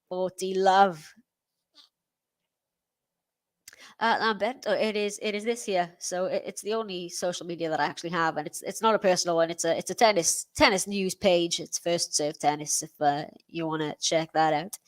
40 love. It is this year, so it's the only social media that I actually have, and it's not a personal one. It's a tennis news page. It's First Serve Tennis, if you want to check that out.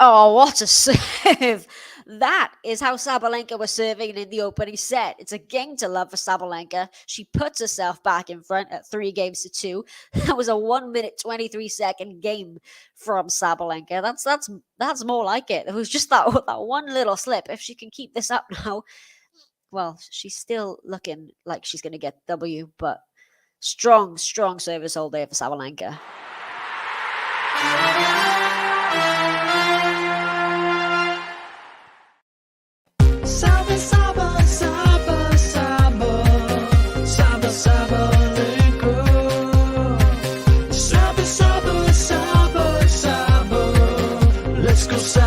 Oh, what a serve! That is how Sabalenka was serving in the opening set. It's a game to love for Sabalenka. She puts herself back in front at 3-2. That was a 1 minute 23-second game from Sabalenka. That's more like it. It was just that one little slip. If she can keep this up now, well, she's still looking like she's going to get W. But strong service all day for Sabalenka. Let's go.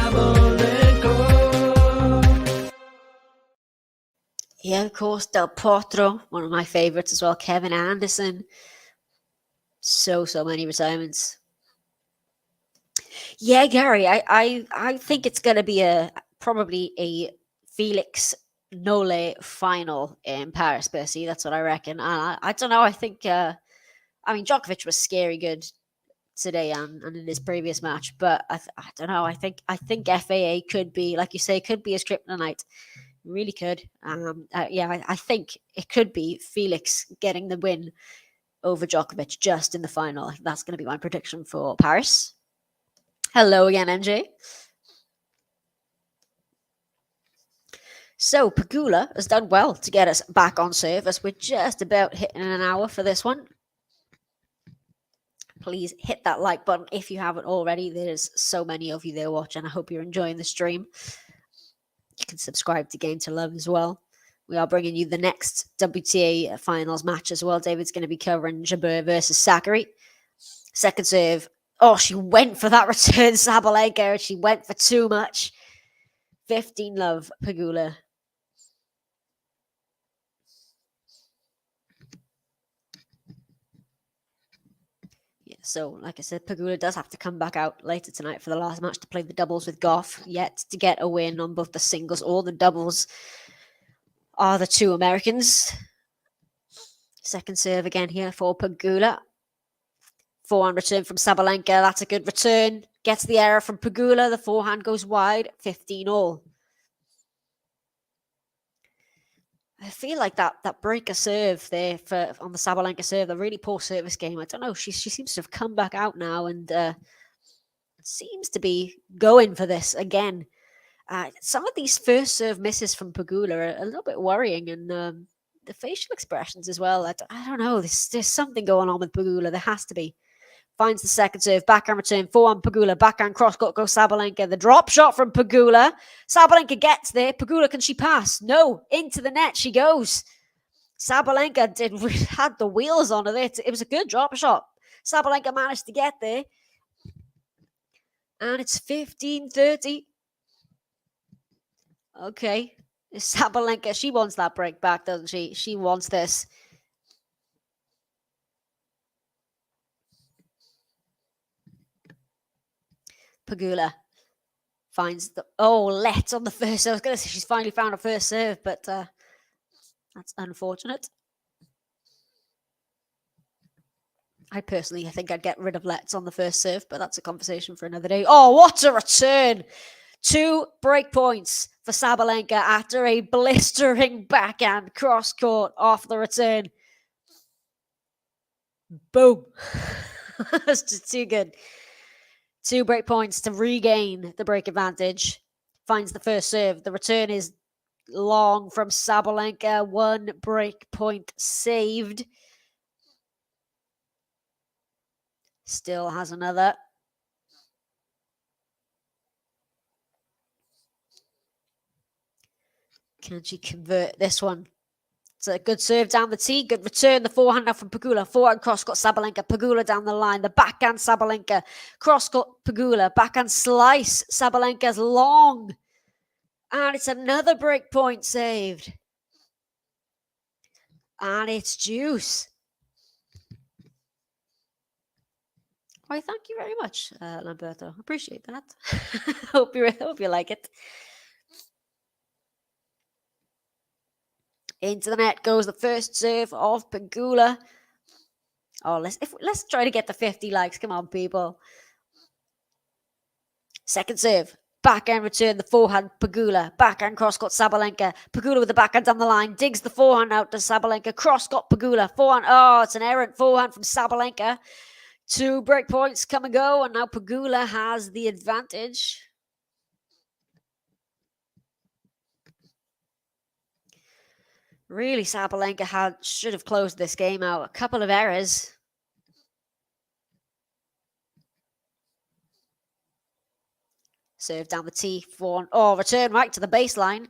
of course, Del Potro, one of my favorites as well. Kevin Anderson. So many retirements. Yeah, Gary, I think it's going to be probably a Felix Nole final in Paris, Percy. That's what I reckon. I don't know. I think, I mean, Djokovic was scary good today and in his previous match, but I don't know. I think FAA could be, like you say, could be his kryptonite. Really could. I think it could be Felix getting the win over Djokovic just in the final. That's going to be my prediction for Paris. Hello again, NJ. So Pegula has done well to get us back on service. We're just about hitting an hour for this one. Please hit that like button if you haven't already. There's so many of you there watching. I hope you're enjoying the stream. You can subscribe to Game to Love as well. We are bringing you the next WTA Finals match as well. David's going to be covering Jabeur versus Sakkari. Second serve. Oh, she went for that return, Sabalenka. She went for too much. 15-love, Pegula. Yeah, so like I said, Pegula does have to come back out later tonight for the last match to play the doubles with Goff. Yet to get a win on both the singles or the doubles are the two Americans. Second serve again here for Pegula. Forehand return from Sabalenka. That's a good return. Gets the error from Pegula. The forehand goes wide. 15-all. I feel like that breaker serve there on the Sabalenka serve, the really poor service game. I don't know. She seems to have come back out now and seems to be going for this again. Some of these first serve misses from Pegula are a little bit worrying, and the facial expressions as well. I don't know. There's something going on with Pegula. There has to be. Finds the second serve, backhand return, forehand Pegula, backhand cross court goes Sabalenka. The drop shot from Pegula. Sabalenka gets there. Pegula, can she pass? No, into the net she goes. Sabalenka had the wheels on her there. It was a good drop shot. Sabalenka managed to get there. And it's 15-30. Okay. Sabalenka, she wants that break back, doesn't she? She wants this. Pegula finds the let on the first. I was going to say she's finally found a first serve, but that's unfortunate. I think I'd get rid of Let's on the first serve, but that's a conversation for another day. Oh, what a return! 2 break points for Sabalenka after a blistering backhand cross court off the return. Boom! That's just too good. 2 break points to regain the break advantage. Finds the first serve. The return is long from Sabalenka. 1 break point saved. Still has another. Can she convert this one? It's a good serve down the tee. Good return. The forehand now from Pegula. Forehand cross got Sabalenka. Pegula down the line. The backhand Sabalenka. Cross got Pegula. Backhand slice. Sabalenka's long. And it's another break point saved. And it's juice. Why, thank you very much, Lamberto. Appreciate that. hope you like it. Into the net goes the first serve of Pegula. Oh, let's try to get the 50 likes. Come on, people. Second serve. Backhand return, the forehand, Pegula. Backhand cross got Sabalenka. Pegula with the backhand down the line. Digs the forehand out to Sabalenka. Cross got Pegula. Forehand. Oh, it's an errant forehand from Sabalenka. 2 break points come and go. And now Pegula has the advantage. Really, Sabalenka should have closed this game out. A couple of errors. Serve down the tee. Return right to the baseline.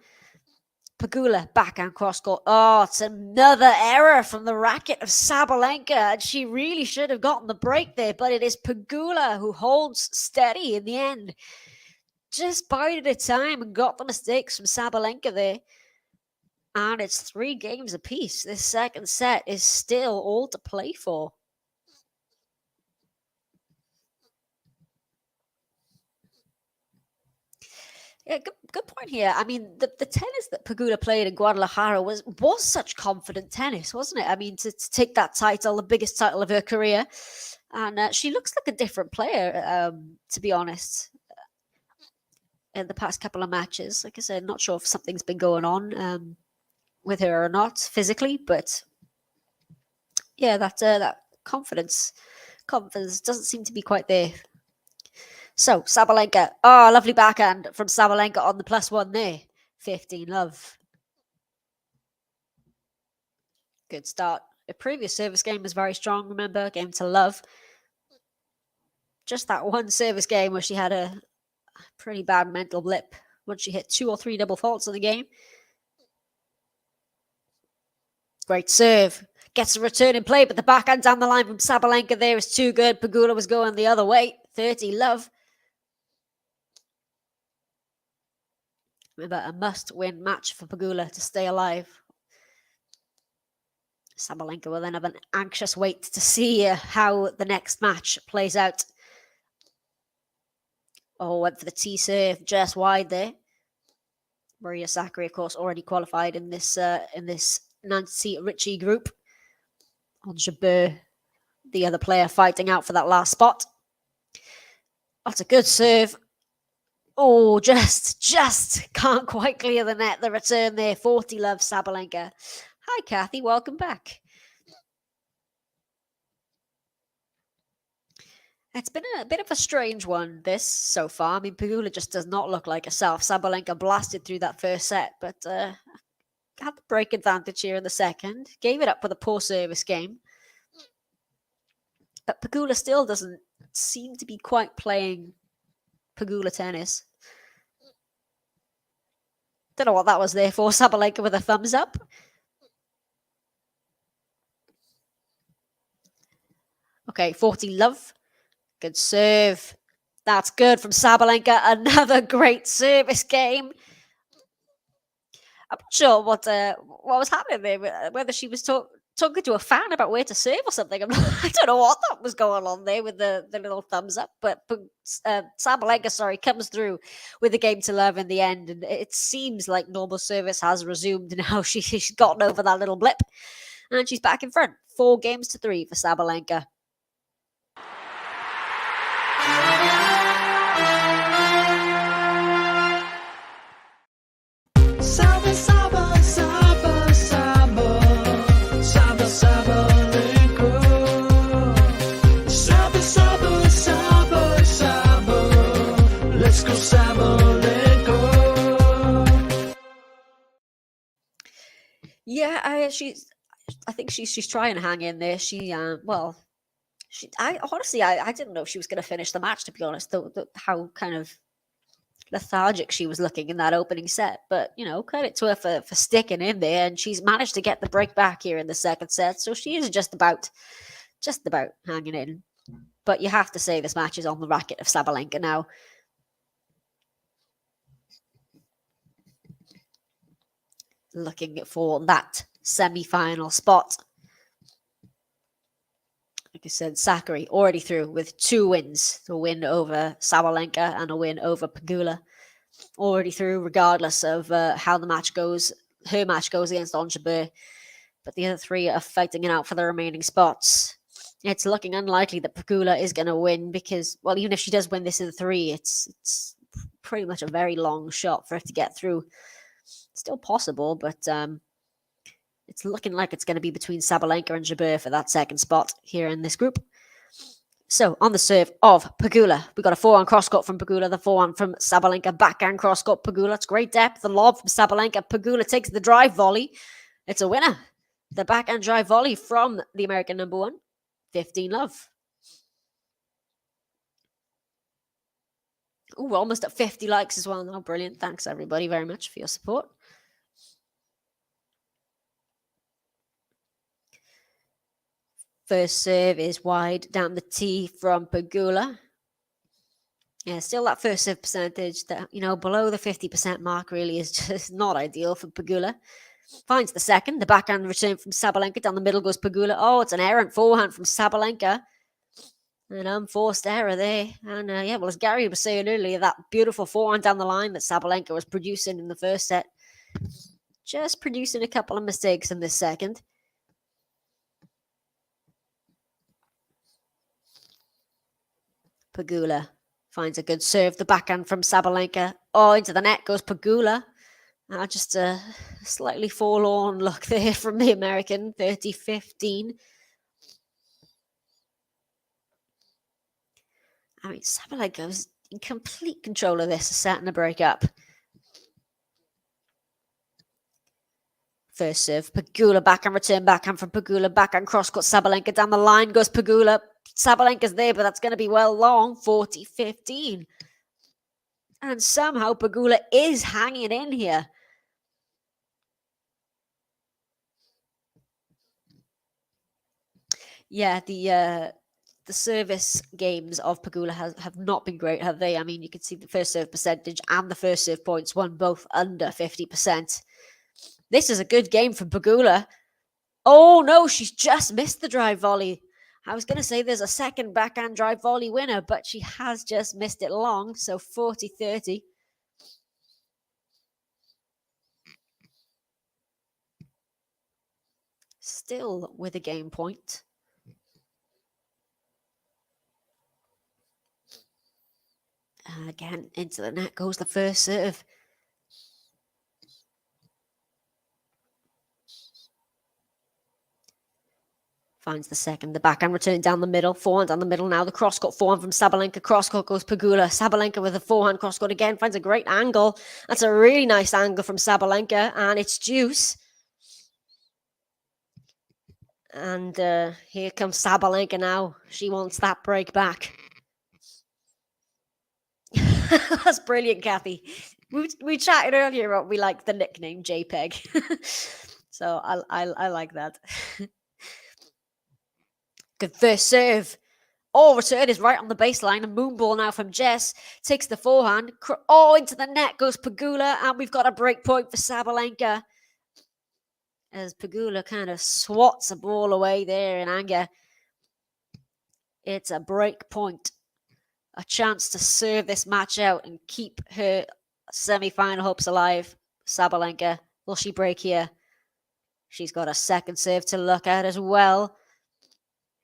Pegula, backhand cross court. Oh, it's another error from the racket of Sabalenka. And she really should have gotten the break there. But it is Pegula who holds steady in the end. Just bided her time and got the mistakes from Sabalenka there. And it's 3 games apiece. This second set is still all to play for. Yeah, good point here. I mean, the tennis that Pegula played in Guadalajara was such confident tennis, wasn't it? I mean, to take that title, the biggest title of her career, and she looks like a different player, to be honest. In the past couple of matches, like I said, not sure if something's been going on with her or not physically, but yeah, that confidence doesn't seem to be quite there. So, Sabalenka. Oh, lovely backhand from Sabalenka on the +1 there. 15 love. Good start. The previous service game was very strong, remember? Game to love. Just that one service game where she had a pretty bad mental blip when she hit 2 or 3 double faults in the game. Great serve. Gets a return in play, but the backhand down the line from Sabalenka there is too good. Pegula was going the other way. 30 love. Remember, a must-win match for Pegula to stay alive. Sabalenka will then have an anxious wait to see how the next match plays out. Oh, went for the T serve just wide there. Maria Sakkari, of course, already qualified in this Nancy Richey Group. On Jabeur, the other player fighting out for that last spot. That's a good serve. Oh, just can't quite clear the net. The return there, 40 love Sabalenka. Hi, Kathy. Welcome back. It's been a bit of a strange one, this, so far. I mean, Pegula just does not look like herself. Sabalenka blasted through that first set, but had the break advantage here in the second. Gave it up with a poor service game. But Pegula still doesn't seem to be quite playing Pegula tennis. Don't know what that was there for. Sabalenka with a thumbs up. Okay, 40 love. Good serve. That's good from Sabalenka. Another great service game. I'm not sure what was happening there. Whether she was talking to a fan about where to serve or something. I don't know what that was going on there with the little thumbs up. But Sabalenka, comes through with the game to love in the end. And it seems like normal service has resumed now. She's gotten over that little blip. And she's back in front. 4 games to 3 for Sabalenka. Saba, Saba, Saba, Saba, Saba, Sabalenka. Saba, Saba, Saba, Saba, let's go Sabalenka. Yeah, I think she's trying to hang in there. I honestly, I didn't know if she was going to finish the match, to be honest. How kind of lethargic she was looking in that opening set, but credit to her for sticking in there, and she's managed to get the break back here in the second set. So she is just about hanging in. But you have to say this match is on the racket of Sabalenka now. Looking for that semi-final spot. Like I said, Sakkari already through with 2 wins. A win over Sabalenka and a win over Pegula. Already through regardless of how the match goes. Her match goes against Ons Jabeur. But the other 3 are fighting it out for the remaining spots. It's looking unlikely that Pegula is going to win because, well, even if she does win this in 3, it's pretty much a very long shot for her to get through. Still possible, but it's looking like it's going to be between Sabalenka and Jabeur for that second spot here in this group. So, on the serve of Pegula, we got a forehand cross-court from Pegula, the forehand from Sabalenka, backhand cross-court Pegula. It's great depth, the lob from Sabalenka. Pegula takes the drive volley. It's a winner. The backhand drive volley from the American number 1, 15 love. Ooh, we're almost at 50 likes as well. Oh, brilliant. Thanks, everybody, very much for your support. First serve is wide down the tee from Pegula. Yeah, still that first serve percentage that, below the 50% mark really is just not ideal for Pegula. Finds the second. The backhand return from Sabalenka. Down the middle goes Pegula. Oh, it's an errant forehand from Sabalenka. An unforced error there. And yeah, well, as Gary was saying earlier, that beautiful forehand down the line that Sabalenka was producing in the first set. Just producing a couple of mistakes in this second. Pegula finds a good serve. The backhand from Sabalenka. Oh, into the net goes Pegula. Just a slightly forlorn look there from the American. 30-15. I mean, Sabalenka was in complete control of this, setting the break up. First serve, Pegula backhand return, backhand from Pegula, backhand cross-court, Sabalenka down the line goes Pegula. Sabalenka's there, but that's going to be well long, 40-15. And somehow Pegula is hanging in here. Yeah, the service games of Pegula have not been great, have they? I mean, you can see the first serve percentage and the first serve points won both under 50%. This is a good game from Pegula. Oh, no, she's just missed the drive volley. I was going to say there's a second backhand drive volley winner, but she has just missed it long, so 40-30. Still with a game point. Again, into the net goes the first serve. Finds the second. The backhand return down the middle. Forehand down the middle now. The cross-court forehand from Sabalenka. Cross-court goes Pegula. Sabalenka with a forehand cross-court again. Finds a great angle. That's a really nice angle from Sabalenka. And it's deuce. And here comes Sabalenka now. She wants that break back. That's brilliant, Kathy. We chatted earlier about we like the nickname JPEG. So I like that. Good first serve. Oh, return is right on the baseline. A moon ball now from Jess. Takes the forehand. Oh, into the net goes Pegula. And we've got a break point for Sabalenka. As Pegula kind of swats a ball away there in anger. It's a break point. A chance to serve this match out and keep her semi-final hopes alive. Sabalenka, will she break here? She's got a second serve to look at as well.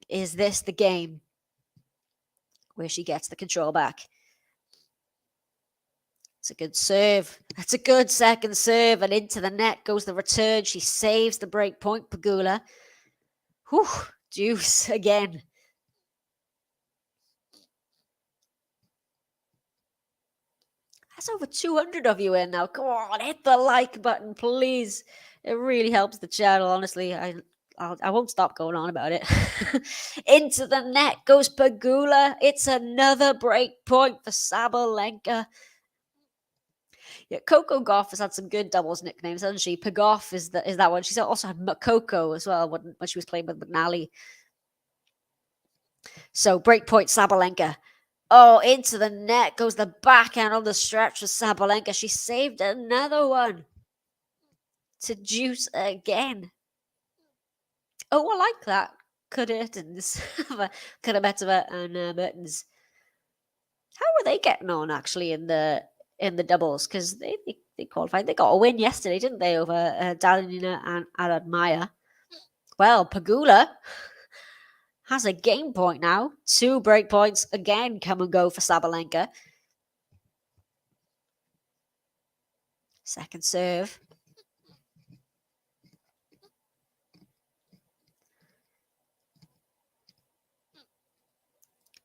Is this the game where she gets the control back? It's a good serve. That's a good second serve. And into the net goes the return. She saves the break point, Pegula. Whew, deuce again. That's over 200 of you in now. Come on, hit the like button, please. It really helps the channel, honestly. I won't stop going on about it. Into the net goes Pegula. It's another break point for Sabalenka. Yeah, Coco Goff has had some good doubles nicknames, hasn't she? Pegoff is that one. She's also had Coco as well when she was playing with McNally. So break point Sabalenka. Oh, into the net goes the backhand on the stretch for Sabalenka. She saved another one. To deuce again. Oh, I like that. Curtains. Kudermetova and Mertens. How were they getting on actually in the doubles? Because they qualified. They got a win yesterday, didn't they, over Dalina and Aradmaya? Well, Pegula has a game point now. 2 break points again come and go for Sabalenka. Second serve.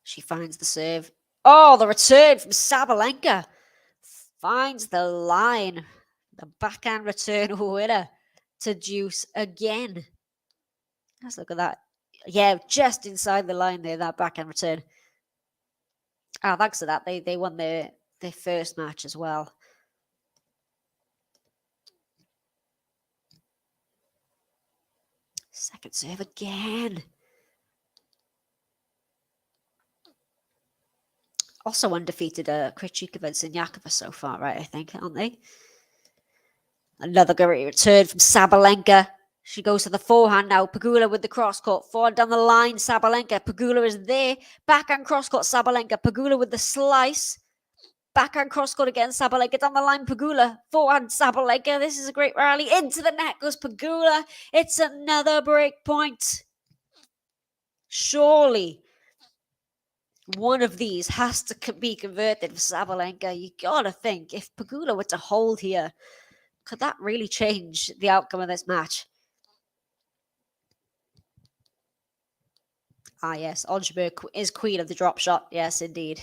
She finds the serve. Oh, the return from Sabalenka. Finds the line. The backhand return winner to deuce again. Let's look at that. Yeah, just inside the line there, that backhand return. Oh, thanks to that, they won their first match as well. Second serve again. Also undefeated Krejcikova and Siniakova so far, right? I think, aren't they? Another great return from Sabalenka. She goes to the forehand now. Pegula with the cross-court. Forward down the line, Sabalenka. Pegula is there. Backhand cross-court, Sabalenka. Pegula with the slice. Backhand cross-court again, Sabalenka. Down the line, Pegula. Forehand, Sabalenka. This is a great rally. Into the net goes Pegula. It's another break point. Surely one of these has to be converted for Sabalenka. You gotta think, if Pegula were to hold here, could that really change the outcome of this match? Ah, yes, Onjabeur is queen of the drop shot. Yes, indeed.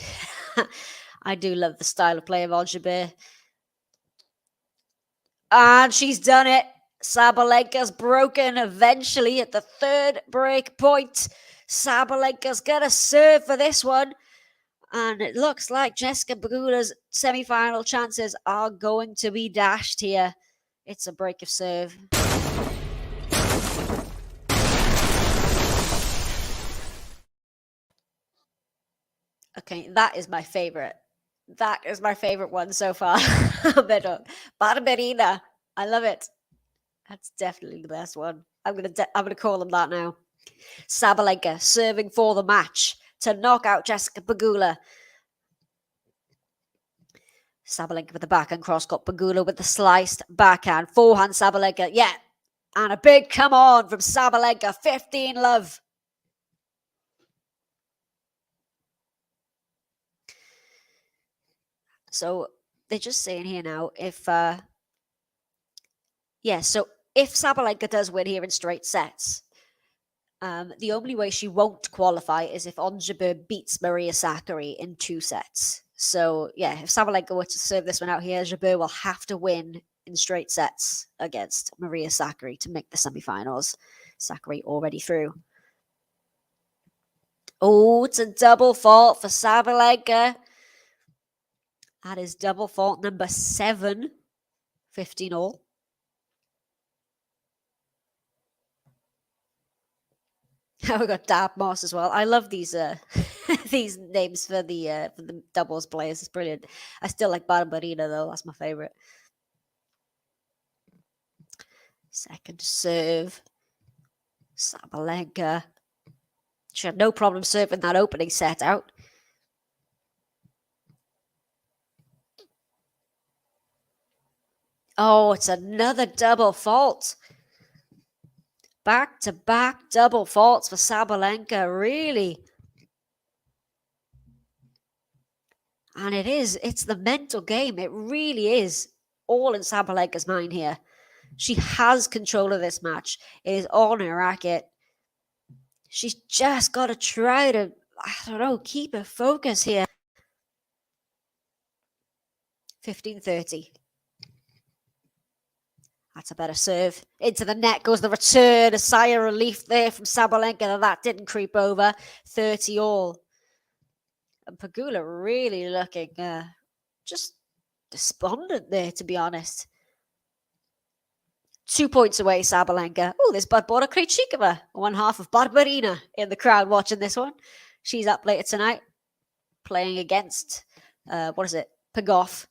I do love the style of play of Onjabeur. And she's done it. Sabalenka's broken eventually at the third break point. Sabalenka's going to serve for this one. And it looks like Jessica Pegula's semi-final chances are going to be dashed here. It's a break of serve. Okay, that is my favorite. That is my favorite one so far. Barberina. I love it. That's definitely the best one. I'm gonna call them that now. Sabalenka serving for the match to knock out Jessica Pegula. Sabalenka with the backhand cross-court. Pegula with the sliced backhand. Forehand Sabalenka. Yeah. And a big come on from Sabalenka. 15-love. So they're just saying here now, if so if Sabalenka does win here in straight sets, the only way she won't qualify is if Onjabeur beats Maria Sakkari in 2 sets. So yeah, if Sabalenka were to serve this one out here, Jabeur will have to win in straight sets against Maria Sakkari to make the semifinals. Sakkari already through. Oh, it's a double fault for Sabalenka. That is double fault number 7. 15 all. We got Dab Moss as well. I love these these names for the doubles players. It's brilliant. I still like Barberina though. That's my favorite. Second serve. Sabalenka. She had no problem serving that opening set out. Oh, it's another double fault. Back-to-back double faults for Sabalenka, really. And it's the mental game. It really is all in Sabalenka's mind here. She has control of this match. It is on her racket. She's just got to try to, I don't know, keep her focus here. 15-30. That's a better serve. Into the net goes the return. A sigh of relief there from Sabalenka that didn't creep over. 30 all. And Pegula really looking just despondent there, to be honest. 2 points away, Sabalenka. Oh, there's Barbora Krejcikova, one half of Barberina in the crowd watching this one. She's up later tonight, playing against, Pegov.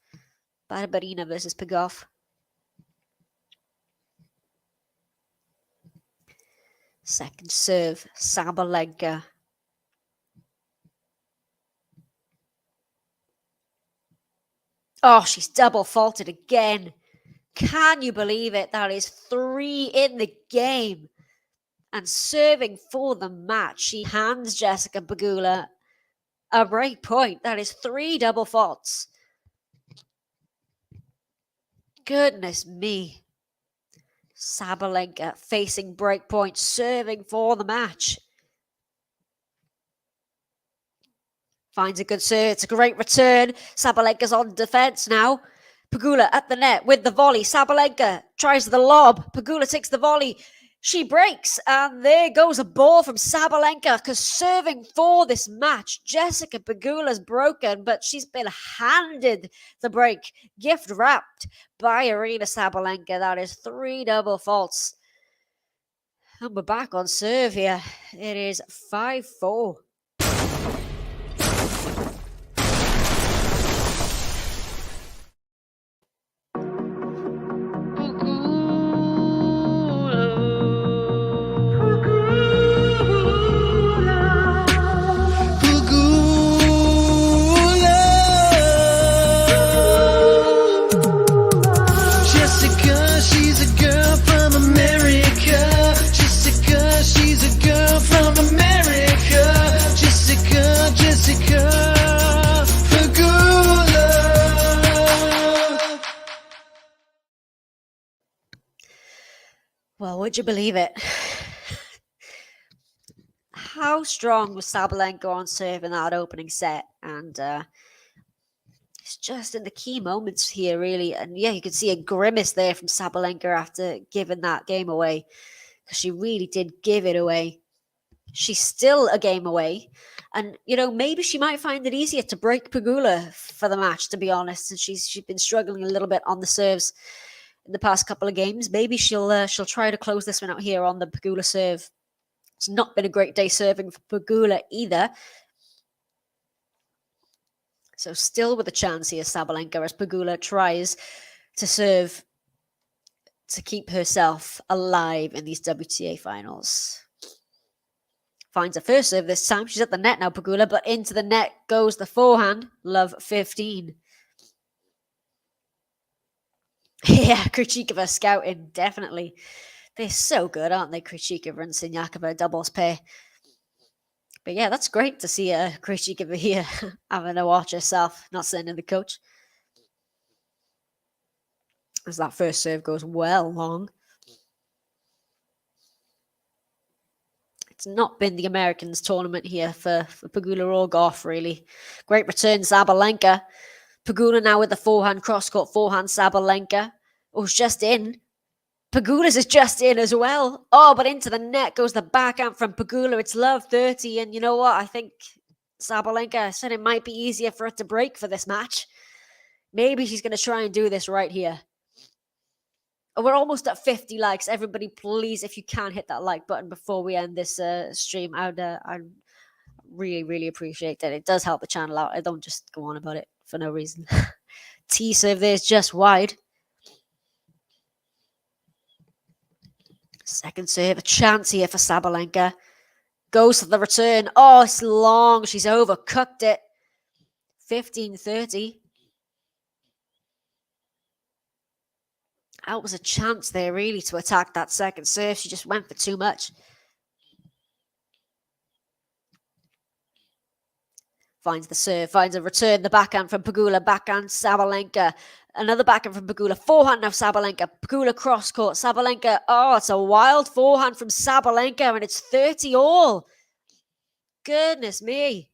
Barberina versus Pegov. Second serve, Sabalenka. Oh, she's double faulted again. Can you believe it? That is 3 in the game. And serving for the match, she hands Jessica Pegula a break point. That is 3 double faults. Goodness me. Sabalenka facing break point, serving for the match. Finds a good serve. It's a great return. Sabalenka's on defense now. Pegula at the net with the volley. Sabalenka tries the lob. Pegula takes the volley. She breaks, and there goes a ball from Sabalenka, because serving for this match, Jessica Pegula's broken, but she's been handed the break, gift wrapped by Aryna Sabalenka. That is 3 double faults. And we're back on serve here. It is 5-4. Would you believe it? How strong was Sabalenka on serve in that opening set? And it's just in the key moments here, really. And yeah, you could see a grimace there from Sabalenka after giving that game away, because she really did give it away. She's still a game away. And, maybe she might find it easier to break Pegula for the match, to be honest. And she's been struggling a little bit on the serves in the past couple of games. Maybe she'll try to close this one out here on the Pegula serve. It's not been a great day serving for Pegula either. So still with a chance here, Sabalenka, as Pegula tries to serve to keep herself alive in these WTA finals. Finds a first serve this time. She's at the net now, Pegula, but into the net goes the forehand. Love 15. Yeah, Krejcikova scouting, definitely. They're so good, aren't they, Krejcikova and Siniakova, doubles pair. But yeah, that's great to see Krejcikova here having a watch herself, not sending the coach. As that first serve goes well long. It's not been the Americans tournament here for Pegula or Goff, really. Great return, Sabalenka. Pegula now with the forehand, cross-court forehand, Sabalenka. Oh, it's just in. Pegula's is just in as well. Oh, but into the net goes the backhand from Pegula. It's love 30. And you know what? I think Sabalenka said it might be easier for it to break for this match. Maybe she's going to try and do this right here. We're almost at 50 likes. Everybody, please, if you can, hit that like button before we end this stream. I'd really, really appreciate that. It does help the channel out. I don't just go on about it for no reason. T serve there is just wide. Second serve, a chance here for Sabalenka. Goes for the return. Oh, it's long. She's overcooked it. 15-30. That was a chance there, really, to attack that second serve. She just went for too much. Finds the serve, finds a return. The backhand from Pegula, backhand Sabalenka. Another backhand from Pegula. Forehand now Sabalenka. Pegula cross court. Sabalenka. Oh, it's a wild forehand from Sabalenka, and it's 30 all. Goodness me.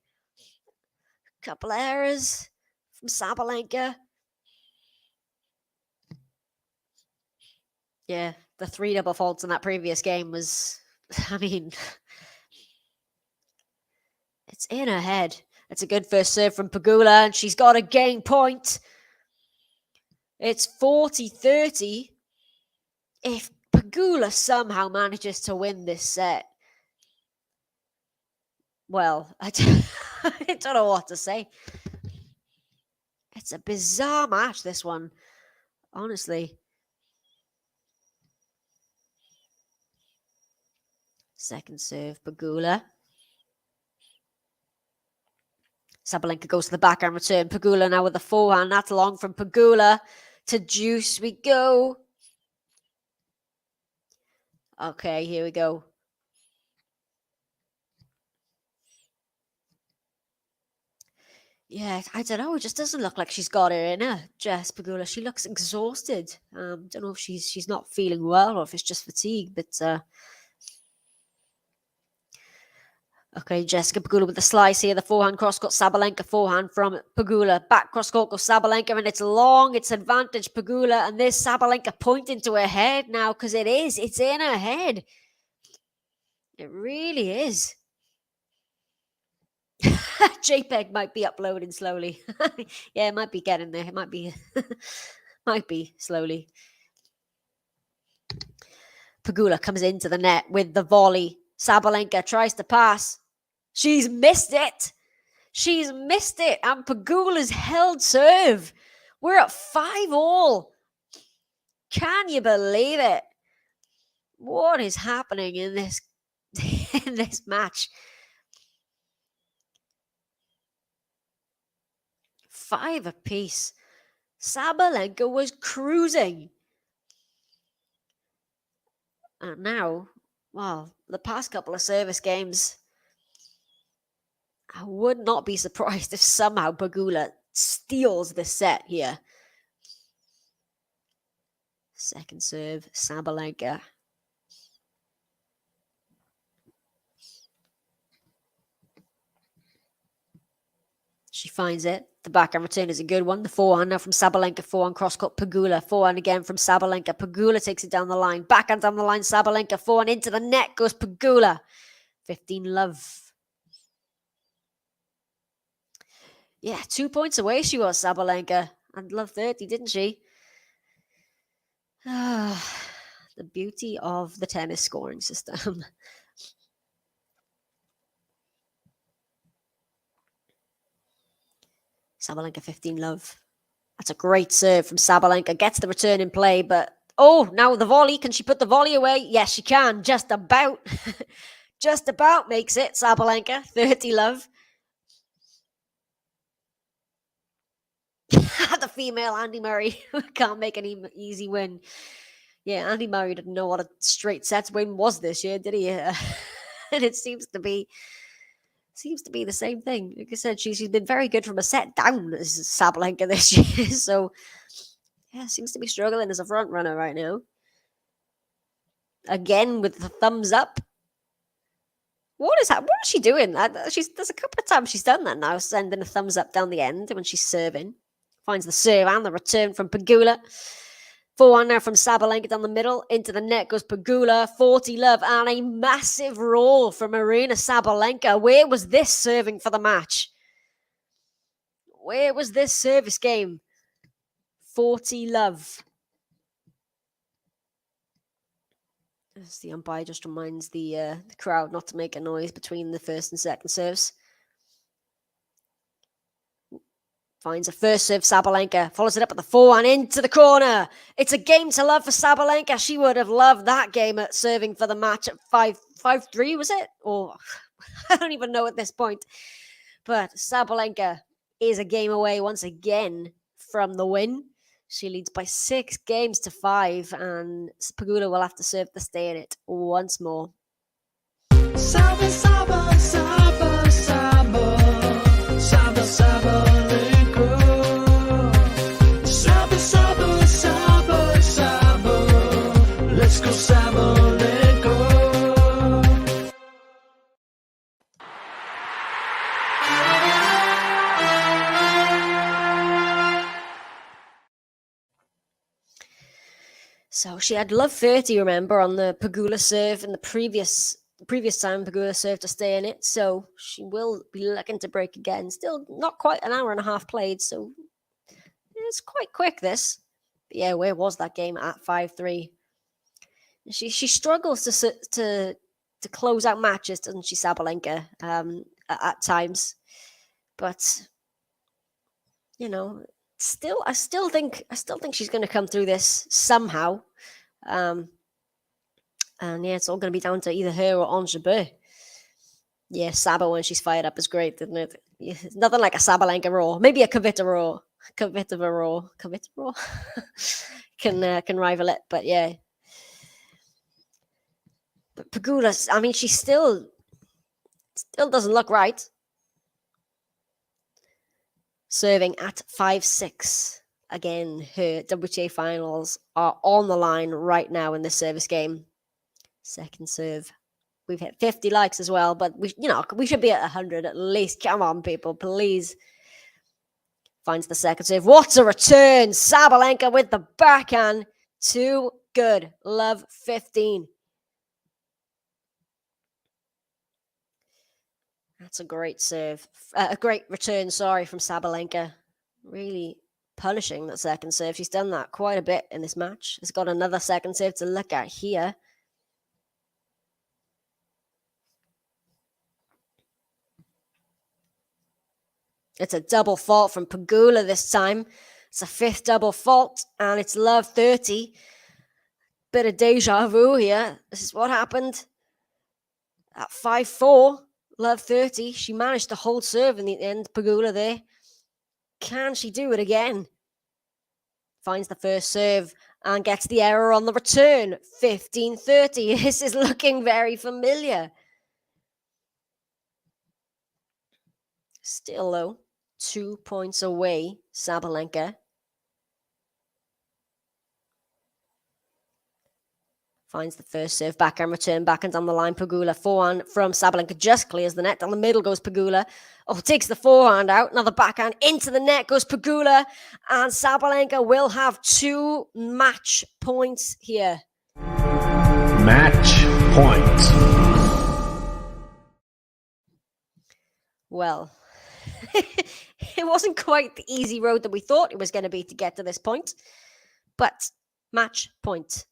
Couple errors from Sabalenka. Yeah, the 3 double faults in that previous game was, I mean, it's in her head. It's a good first serve from Pegula, and she's got a game point. It's 40-30. If Pegula somehow manages to win this set, well, I don't know what to say. It's a bizarre match, this one, honestly. Second serve, Pegula. Sabalenka goes to the backhand return. Pegula now with the forehand. That's long from Pegula to Deuce we go. Okay, here we go. Yeah, I don't know. It just doesn't look like she's got her in her, Jess Pegula. She looks exhausted. Don't know if she's not feeling well or if it's just fatigue, but okay, Jessica Pegula with the slice here. The forehand cross-court, Sabalenka forehand from Pegula. Back cross-court goes Sabalenka, and it's long. It's advantage Pegula, and this Sabalenka pointing to her head now, because it's in her head. It really is. JPEG might be uploading slowly. Yeah, it might be getting there. It might be, might be slowly. Pegula comes into the net with the volley. Sabalenka tries to pass. She's missed it. She's missed it. And Pegula's held serve. We're at 5 all. Can you believe it? What is happening in this in this match? 5 apiece. Sabalenka was cruising. And now, well, the past couple of service games, I would not be surprised if somehow Pegula steals the set here. Second serve, Sabalenka. She finds it. The backhand return is a good one. The forehand now from Sabalenka. Forehand cross-court Pegula. Forehand again from Sabalenka. Pegula takes it down the line. Backhand down the line. Sabalenka. Forehand into the net goes Pegula. 15-love. Yeah, 2 points away she was, Sabalenka. And love 30, didn't she? The beauty of the tennis scoring system. Sabalenka 15-love. That's a great serve from Sabalenka. Gets the return in play, but oh, now the volley. Can she put the volley away? Yes, she can. Just about. Just about makes it, Sabalenka. 30-love. The female Andy Murray can't make any easy win. Yeah, Andy Murray didn't know what a straight sets win was this year, did he? And it seems to be the same thing. Like I said, she's been very good from a set down as Sabalenka this year. So yeah, seems to be struggling as a front runner right now. Again with the thumbs up. What is she doing? There's a couple of times she's done that now, sending a thumbs up down the end when she's serving. Finds the serve and the return from Pegula. 4-1 now from Sabalenka down the middle. Into the net goes Pegula. 40-love and a massive roll from Aryna Sabalenka. Where was this serving for the match? Where was this service game? 40-love. As the umpire just reminds the crowd not to make a noise between the first and second serves. Finds a first serve, Sabalenka. Follows it up at the forehand into the corner. It's a game to love for Sabalenka. She would have loved that game at serving for the match at 5-3, was it? Or I don't even know at this point. But Sabalenka is a game away once again from the win. She leads by 6 games to 5, and Pegula will have to serve to stay in it once more. Saba, Saba, Saba, Saba, Saba, Sabalenka. Saba, Saba, Saba, Saba, let's go Sabalenka. So she had love 30, remember, on the Pegula serve in the previous time Pegula served to stay in it. So she will be looking to break again. Still not quite an hour and a half played, so it's quite quick this. But yeah, where was that game at 5-3? She struggles to close out matches, doesn't she, Sabalenka? At times, but you know, I still think she's going to come through this somehow. And yeah, it's all going to be down to either her or Ons Jabeur. Yeah, Saba when she's fired up is great, isn't it? Yeah, nothing like a Sabalenka roar. Maybe a Kvitova roar can rival it. But yeah, but Pegula, I mean, she still doesn't look right. Serving at 5-6. Again, her WTA Finals are on the line right now in this service game. Second serve. We've hit 50 likes as well, but we should be at 100 at least. Come on, people, please. Finds the second serve. What a return! Sabalenka with the backhand. Too good. Love 15. That's a great serve. A great return, from Sabalenka. Really punishing that second serve. She's done that quite a bit in this match. Has got another second serve to look at here. It's a double fault from Pegula this time. It's a 5th double fault, and it's love 30. Bit of deja vu here. This is what happened at 5-4. Love 30. She managed to hold serve in the end, Pegula there. Can she do it again? Finds the first serve and gets the error on the return. 15-30. This is looking very familiar. Still, though, 2 points away, Sabalenka. finds the first serve, backhand return, backhand down the line. Pegula, forehand from Sabalenka, just clears the net. Down the middle goes Pegula. Oh, takes the forehand out. Another backhand into the net goes Pegula. And Sabalenka will have 2 match points here. Match point. Well, it wasn't quite the easy road that we thought it was going to be to get to this point. But match point.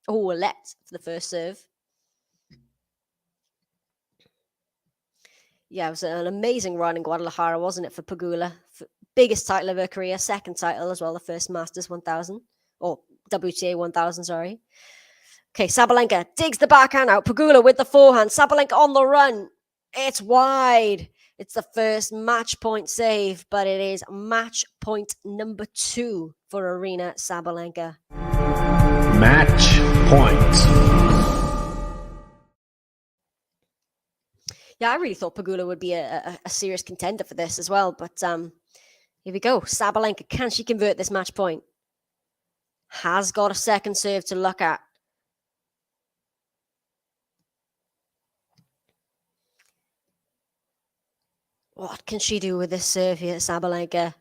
Oh, let for the first serve. Yeah, it was an amazing run in Guadalajara, wasn't it, for Pegula? Biggest title of her career, second title as well, the first Masters 1000, or WTA 1000, sorry. Okay, Sabalenka digs the backhand out. Pegula with the forehand. Sabalenka on the run. It's wide. It's the first match point save, but it is match point number 2 for Aryna Sabalenka. Match point. Yeah, I really thought Pegula would be a serious contender for this as well, but here we go. Sabalenka, can she convert this match point? Has got a second serve to look at. What can she do with this serve here, Sabalenka?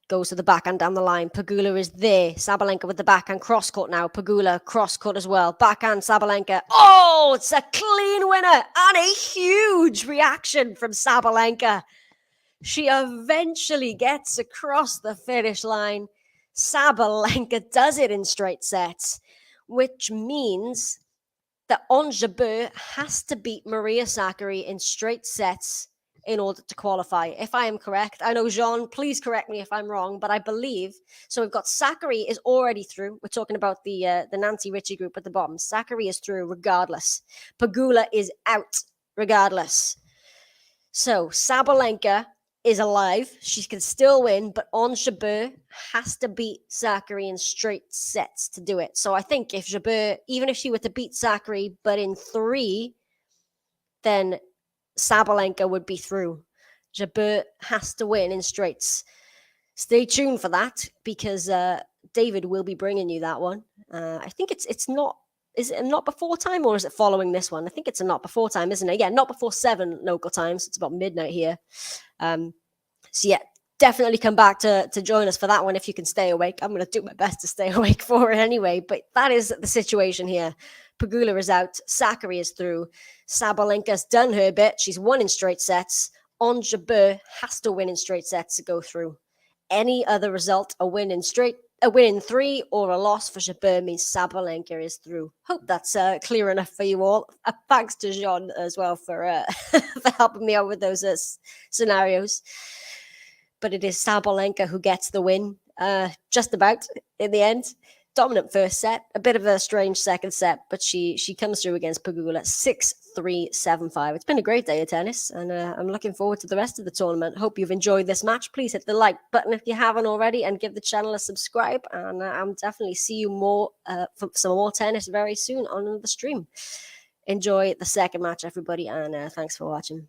Goes to the backhand down the line. Pegula is there. Sabalenka with the backhand cross-cut now. Pegula cross-cut as well. Backhand Sabalenka. Oh, it's a clean winner and a huge reaction from Sabalenka. She eventually gets across the finish line. Sabalenka does it in straight sets, which means that Ons Jabeur has to beat Maria Sakkari in straight sets in order to qualify, if I am correct. I know, Jean, please correct me if I'm wrong, but I believe. So we've got Sakkari is already through. We're talking about the Nancy Richey Group at the bottom. Sakkari is through regardless. Pegula is out regardless. So Sabalenka is alive. She can still win, but Ons Jabeur has to beat Sakkari in straight sets to do it. So I think if Jabeur, even if she were to beat Sakkari, but in 3, then Sabalenka would be through. Jabeur has to win in straights. Stay tuned for that, because David will be bringing you that one. I think it's not. Is it not before time, or is it following this one? I think it's a not before time, isn't it? Yeah, not before 7 local times. It's about midnight here. So yeah, definitely come back to join us for that one if you can stay awake. I'm going to do my best to stay awake for it anyway. But that is the situation here. Pegula is out. Sakkari is through. Sabalenka's done her bit. She's won in straight sets. Ons Jabeur has to win in straight sets to go through. Any other result, a win in 3 or a loss for Jabeur, means Sabalenka is through. Hope that's clear enough for you all. Thanks to Jean as well for for helping me out with those scenarios. But it is Sabalenka who gets the win, just about in the end. Dominant first set, a bit of a strange second set, but she comes through against Pegula 6-3, 7-5. It's been a great day of tennis, and I'm looking forward to the rest of the tournament. Hope you've enjoyed this match. Please hit the like button if you haven't already, and give the channel a subscribe. And I'm definitely see you more for some more tennis very soon on the stream. Enjoy the second match, everybody, and thanks for watching.